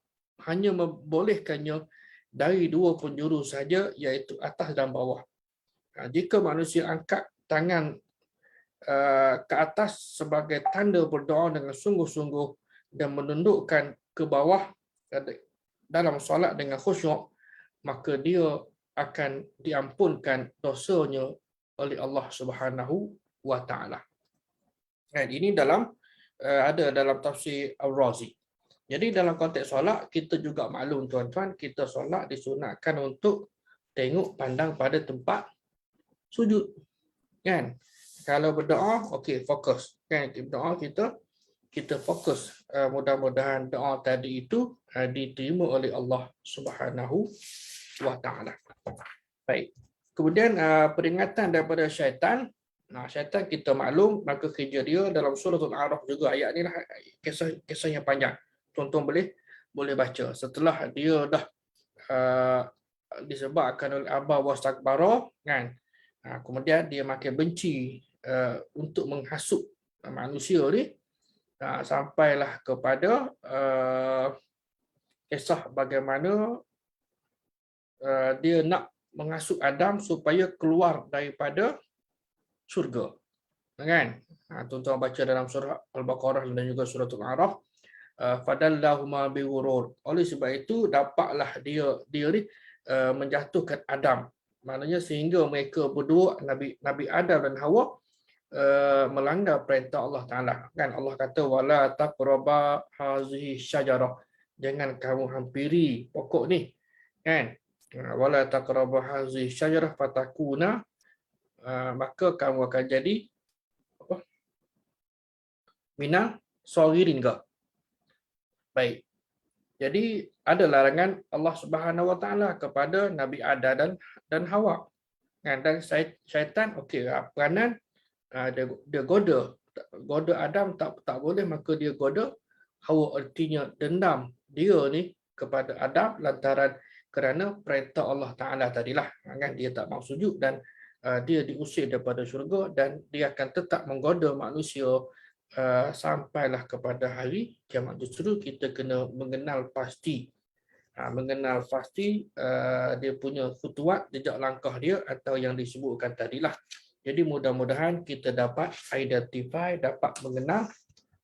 hanya membolehkannya dari 2 penjuru saja, iaitu atas dan bawah. Jika manusia angkat tangan ke atas sebagai tanda berdoa dengan sungguh-sungguh dan menundukkan ke bawah dalam solat dengan khusyuk, maka dia akan diampunkan dosanya oleh Allah Subhanahu wa taala. Ini ada dalam tafsir Al-Razi. Jadi dalam konteks solat kita juga maklum tuan-tuan, kita solat disunatkan untuk tengok pandang pada tempat sujud. Kan? Kalau berdoa, okey, fokus. Kan? Berdoa kita fokus. Mudah-mudahan doa tadi itu diterima oleh Allah Subhanahu wa taala. Baik. Kemudian peringatan daripada syaitan. Syaitan kita maklum, maka kerja dia dalam surah Al-A'raf juga, ayat ni lah kisah yang panjang. Tuan-tuan boleh baca. Setelah dia dah disebabkan oleh Aba wastakbara kan. Kemudian dia makin benci untuk menghasut manusia ni, sampailah kepada kisah bagaimana dia nak menghasut Adam supaya keluar daripada syurga. Kan? Tuan-tuan baca dalam surah Al-Baqarah dan juga surah Al-A'raf, fadallahuma bighurur. Oleh sebab itu dapatlah dia ni menjatuhkan Adam. Maknanya sehingga mereka berdua, Nabi Adam dan Hawa, melanggar perintah Allah Taala. Kan Allah kata wala taqraba hazihi syajarah. Jangan kamu hampiri pokok ni. Kan? Wala taqraba hazihi syajarah fatakuna, maka kamu akan jadi apa? Minal sagirin ke? Baik. Jadi ada larangan Allah Subhanahu wa taala kepada Nabi Adam dan Hawa. Dan syaitan okey, peranan dia goda Adam tak boleh, maka dia goda Hawa, artinya dendam dia ni kepada Adam lantaran kerana perintah Allah Ta'ala tadilah, kan, dia tak mau sujud dan dia diusir daripada syurga dan dia akan tetap menggoda manusia sampailah kepada hari kiamat. Justru kita kena mengenal pasti dia punya khutuat, jejak langkah dia atau yang disebutkan tadilah. Jadi mudah-mudahan kita dapat identify, dapat mengenal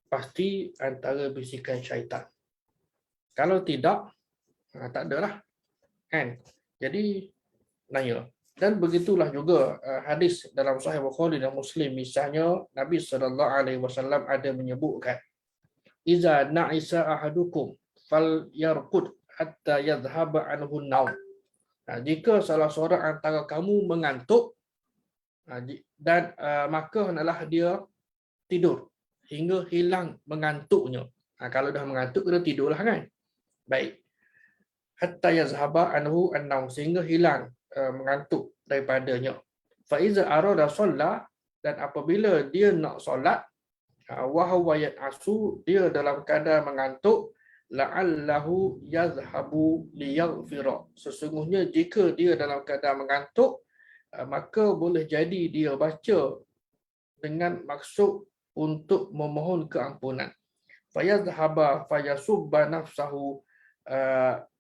pasti antara bisikan syaitan. Kalau tidak, tak adalah, kan? Jadi nanya. Dan begitulah juga hadis dalam Sahih Bukhari dan Muslim, misalnya Nabi SAW ada menyebutkan, "Iza na'isa ahadukum falyarqud hatta yadhhaba anhu an-naum." Jika salah seorang antara kamu mengantuk, dan maka hendaklah dia tidur hingga hilang mengantuknya. Kalau dah mengantuk, kena tidurlah, kan? Baik. Hatta yazhaba anhu an-naum, sehingga hilang mengantuk daripadanya. Fa iza arada solat, dan apabila dia nak solat, wa huwa ya'asu, dia dalam keadaan mengantuk, la'allahu yazhabu liyaghfira, sesungguhnya jika dia dalam keadaan mengantuk, maka boleh jadi dia baca dengan maksud untuk memohon keampunan. Fayadhhaba fayasubba nafsahu,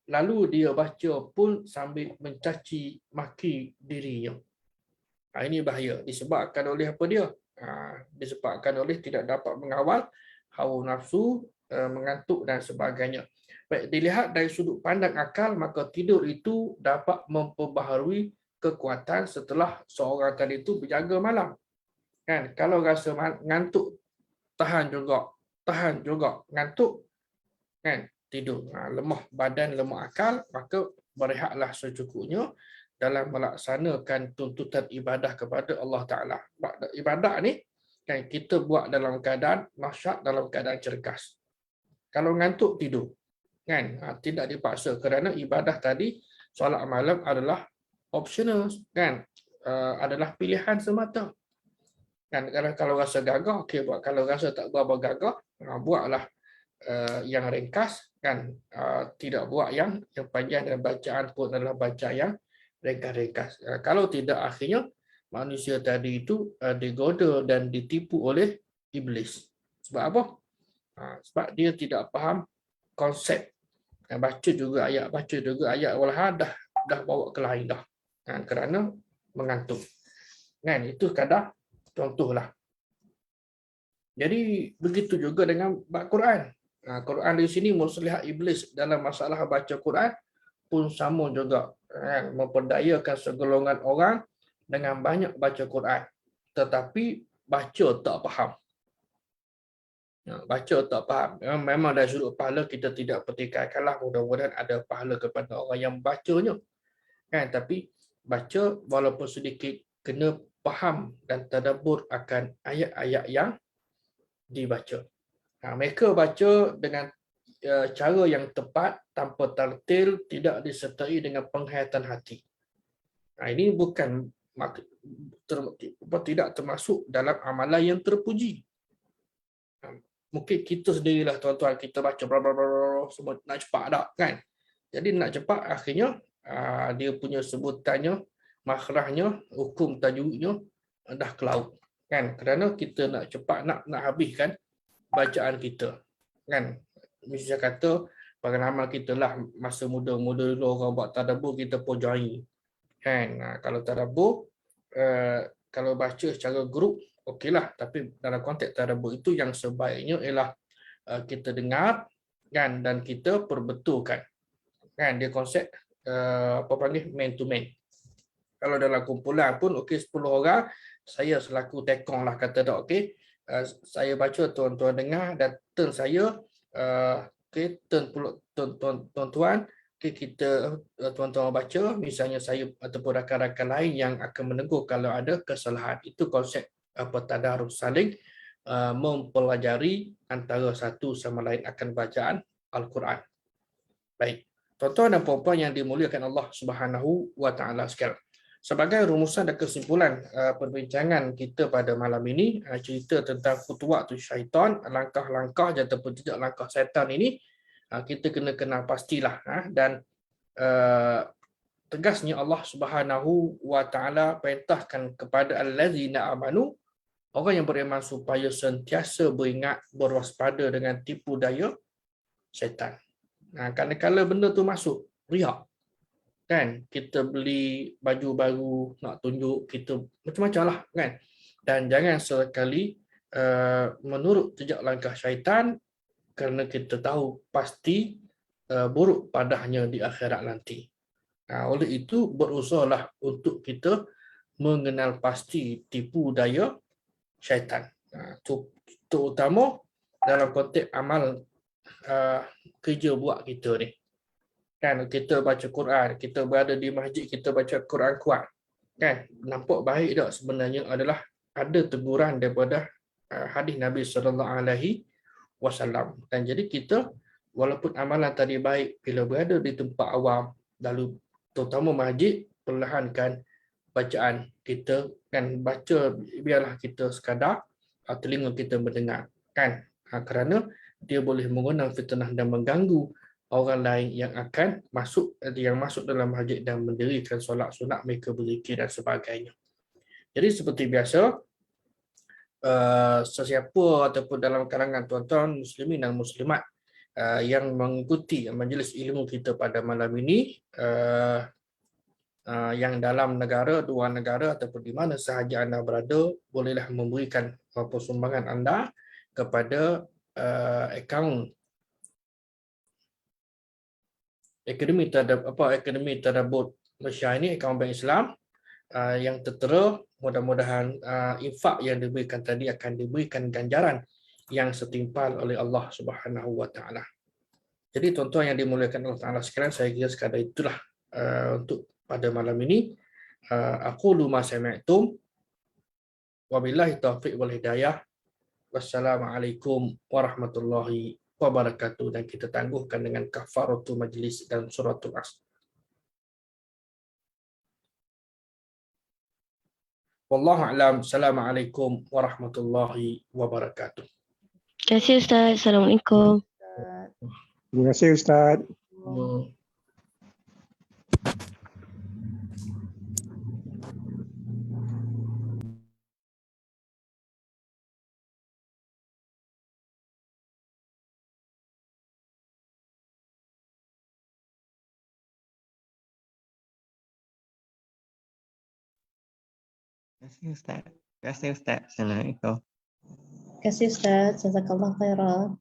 lalu dia baca pun sambil mencaci maki dirinya. Ini bahaya, disebabkan oleh apa dia? Disebabkan oleh tidak dapat mengawal hawa nafsu, mengantuk dan sebagainya. Baik, dilihat dari sudut pandang akal, maka tidur itu dapat memperbaharui kekuatan setelah seorang tadi itu berjaga malam. Kan? Kalau rasa ngantuk, tahan juga ngantuk, kan? Tidur. Lemah badan, lemah akal, maka berehatlah secukupnya dalam melaksanakan tuntutan ibadah kepada Allah Ta'ala. Ibadah ni, kan, kita buat dalam keadaan nasyak, dalam keadaan cergas. Kalau ngantuk, tidur. Kan? Tidak dipaksa, kerana ibadah tadi, solat malam adalah optional, kan? Adalah pilihan semata. Kan, kalau rasa gagah, okey buat. Kalau rasa tak berapa gagah, buatlah yang ringkas, kan? Tidak buat yang panjang, dan bacaan pun adalah bacaan yang ringkas-ringkas. Kalau tidak, akhirnya manusia tadi itu digoda dan ditipu oleh iblis. Sebab apa? Sebab dia tidak faham konsep. Baca juga ayat walah dah bawa ke lain dah. Kerana mengantuk. Kan, itu kadang contohlah. Jadi begitu juga dengan baca Quran. Quran di sini muslihat iblis dalam masalah baca Quran pun sama juga, memperdayakan segolongan orang dengan banyak baca Quran, tetapi baca tak faham. Baca tak faham. Memang dari sudut pahala kita tidak pertikaikanlah, mudah-mudahan ada pahala kepada orang yang bacanya. Kan, tapi baca walaupun sedikit, kena faham dan tadabbur akan ayat-ayat yang dibaca. Mereka baca dengan cara yang tepat, tanpa tartil, tidak disertai dengan penghayatan hati. Ini bukan tidak termasuk dalam amalan yang terpuji. Mungkin kita sendirilah, tuan-tuan, kita baca semua nak cepat tak, kan? Jadi nak cepat, akhirnya dia punya sebutannya, makhrajnya, hukum tajwidnya dah ke laut, kan? Kerana kita nak cepat, nak habiskan bacaan kita, kan? Misalnya kata pengalaman kita lah, masa muda-muda dulu orang buat tadabbur, kita pojai, kan? Kalau tadabbur, kalau baca secara grup, okeylah, tapi dalam konteks tadabbur itu yang sebaiknya ialah kita dengar, kan, dan kita perbetulkan, kan? Dia konsep apa panggil, man to man. Kalau dalam kumpulan pun, okey, 10 orang, saya selaku tekong lah, kata tak, okey, saya baca, tuan-tuan dengar, dan turn saya, okey, turn pula tuan-tuan, okey, kita tuan-tuan baca, misalnya saya ataupun rakan-rakan lain yang akan menegur kalau ada kesalahan. Itu konsep tadarus, saling mempelajari antara satu sama lain akan bacaan Al-Quran. Baik, tuan-tuan dan puan-puan yang dimuliakan Allah Subhanahu wa Ta'ala sekalian. Sebagai rumusan dan kesimpulan perbincangan kita pada malam ini, cerita tentang khutuwat syaitan, langkah-langkah ataupun jejak langkah syaitan ini, kita kena kenal pastilah, dan tegasnya Allah Subhanahu wa taala perintahkan kepada allazina amanu, orang yang beriman, supaya sentiasa beringat, berwaspada dengan tipu daya syaitan. Kadang-kala benda tu masuk riak, kan, kita beli baju baru nak tunjuk kita, macam-macam lah kan. Dan jangan sekali menurut jejak langkah syaitan, kerana kita tahu pasti buruk padanya di akhirat nanti. Oleh itu berusahalah untuk kita mengenal pasti tipu daya syaitan, terutama dalam konteks amal kerja buat kita ni. Kan, kita baca Quran, kita berada di masjid, kita baca Quran kuat, kan, nampak baik tak? Sebenarnya adalah ada teguran daripada hadis Nabi SAW. Dan jadi kita, walaupun amalan tadi baik, bila berada di tempat awam, lalu terutama masjid, perlahankan bacaan kita, kan, baca biarlah kita sekadar telinga kita mendengar, kan, kerana dia boleh mengundang fitnah dan mengganggu orang lain yang masuk dalam masjid dan mendirikan solat sunat, mereka berzikir dan sebagainya. Jadi seperti biasa, sesiapa ataupun dalam kalangan tuan-tuan muslimin dan muslimat yang mengikuti majlis ilmu kita pada malam ini, yang dalam negara, luar negara ataupun di mana sahaja anda berada, bolehlah memberikan persumbangan anda kepada akaun Akademi Tadabbur Malaysia ini, akaun Bank Islam yang tertera. Mudah-mudahan infak yang diberikan tadi akan diberikan ganjaran yang setimpal oleh Allah Subhanahu wa taala. Jadi tuan-tuan yang dimuliakan Allah Taala sekalian, saya kira sekadar itulah untuk pada malam ini. Aqulu ma sami'tum, wabillahi taufiq wal hidayah. Wassalamualaikum warahmatullahi wabarakatuh. Dan kita tangguhkan dengan kafaratul majlis dan suratul Asr. Wallahu a'lam. Assalamualaikum warahmatullahi wabarakatuh. Terima kasih Ustaz. Assalamualaikum. Terima kasih Ustaz. Terima kasih Ustaz. Terima kasih Ustaz. Assalamualaikum. Terima kasih Ustaz. Jazakallah khairan.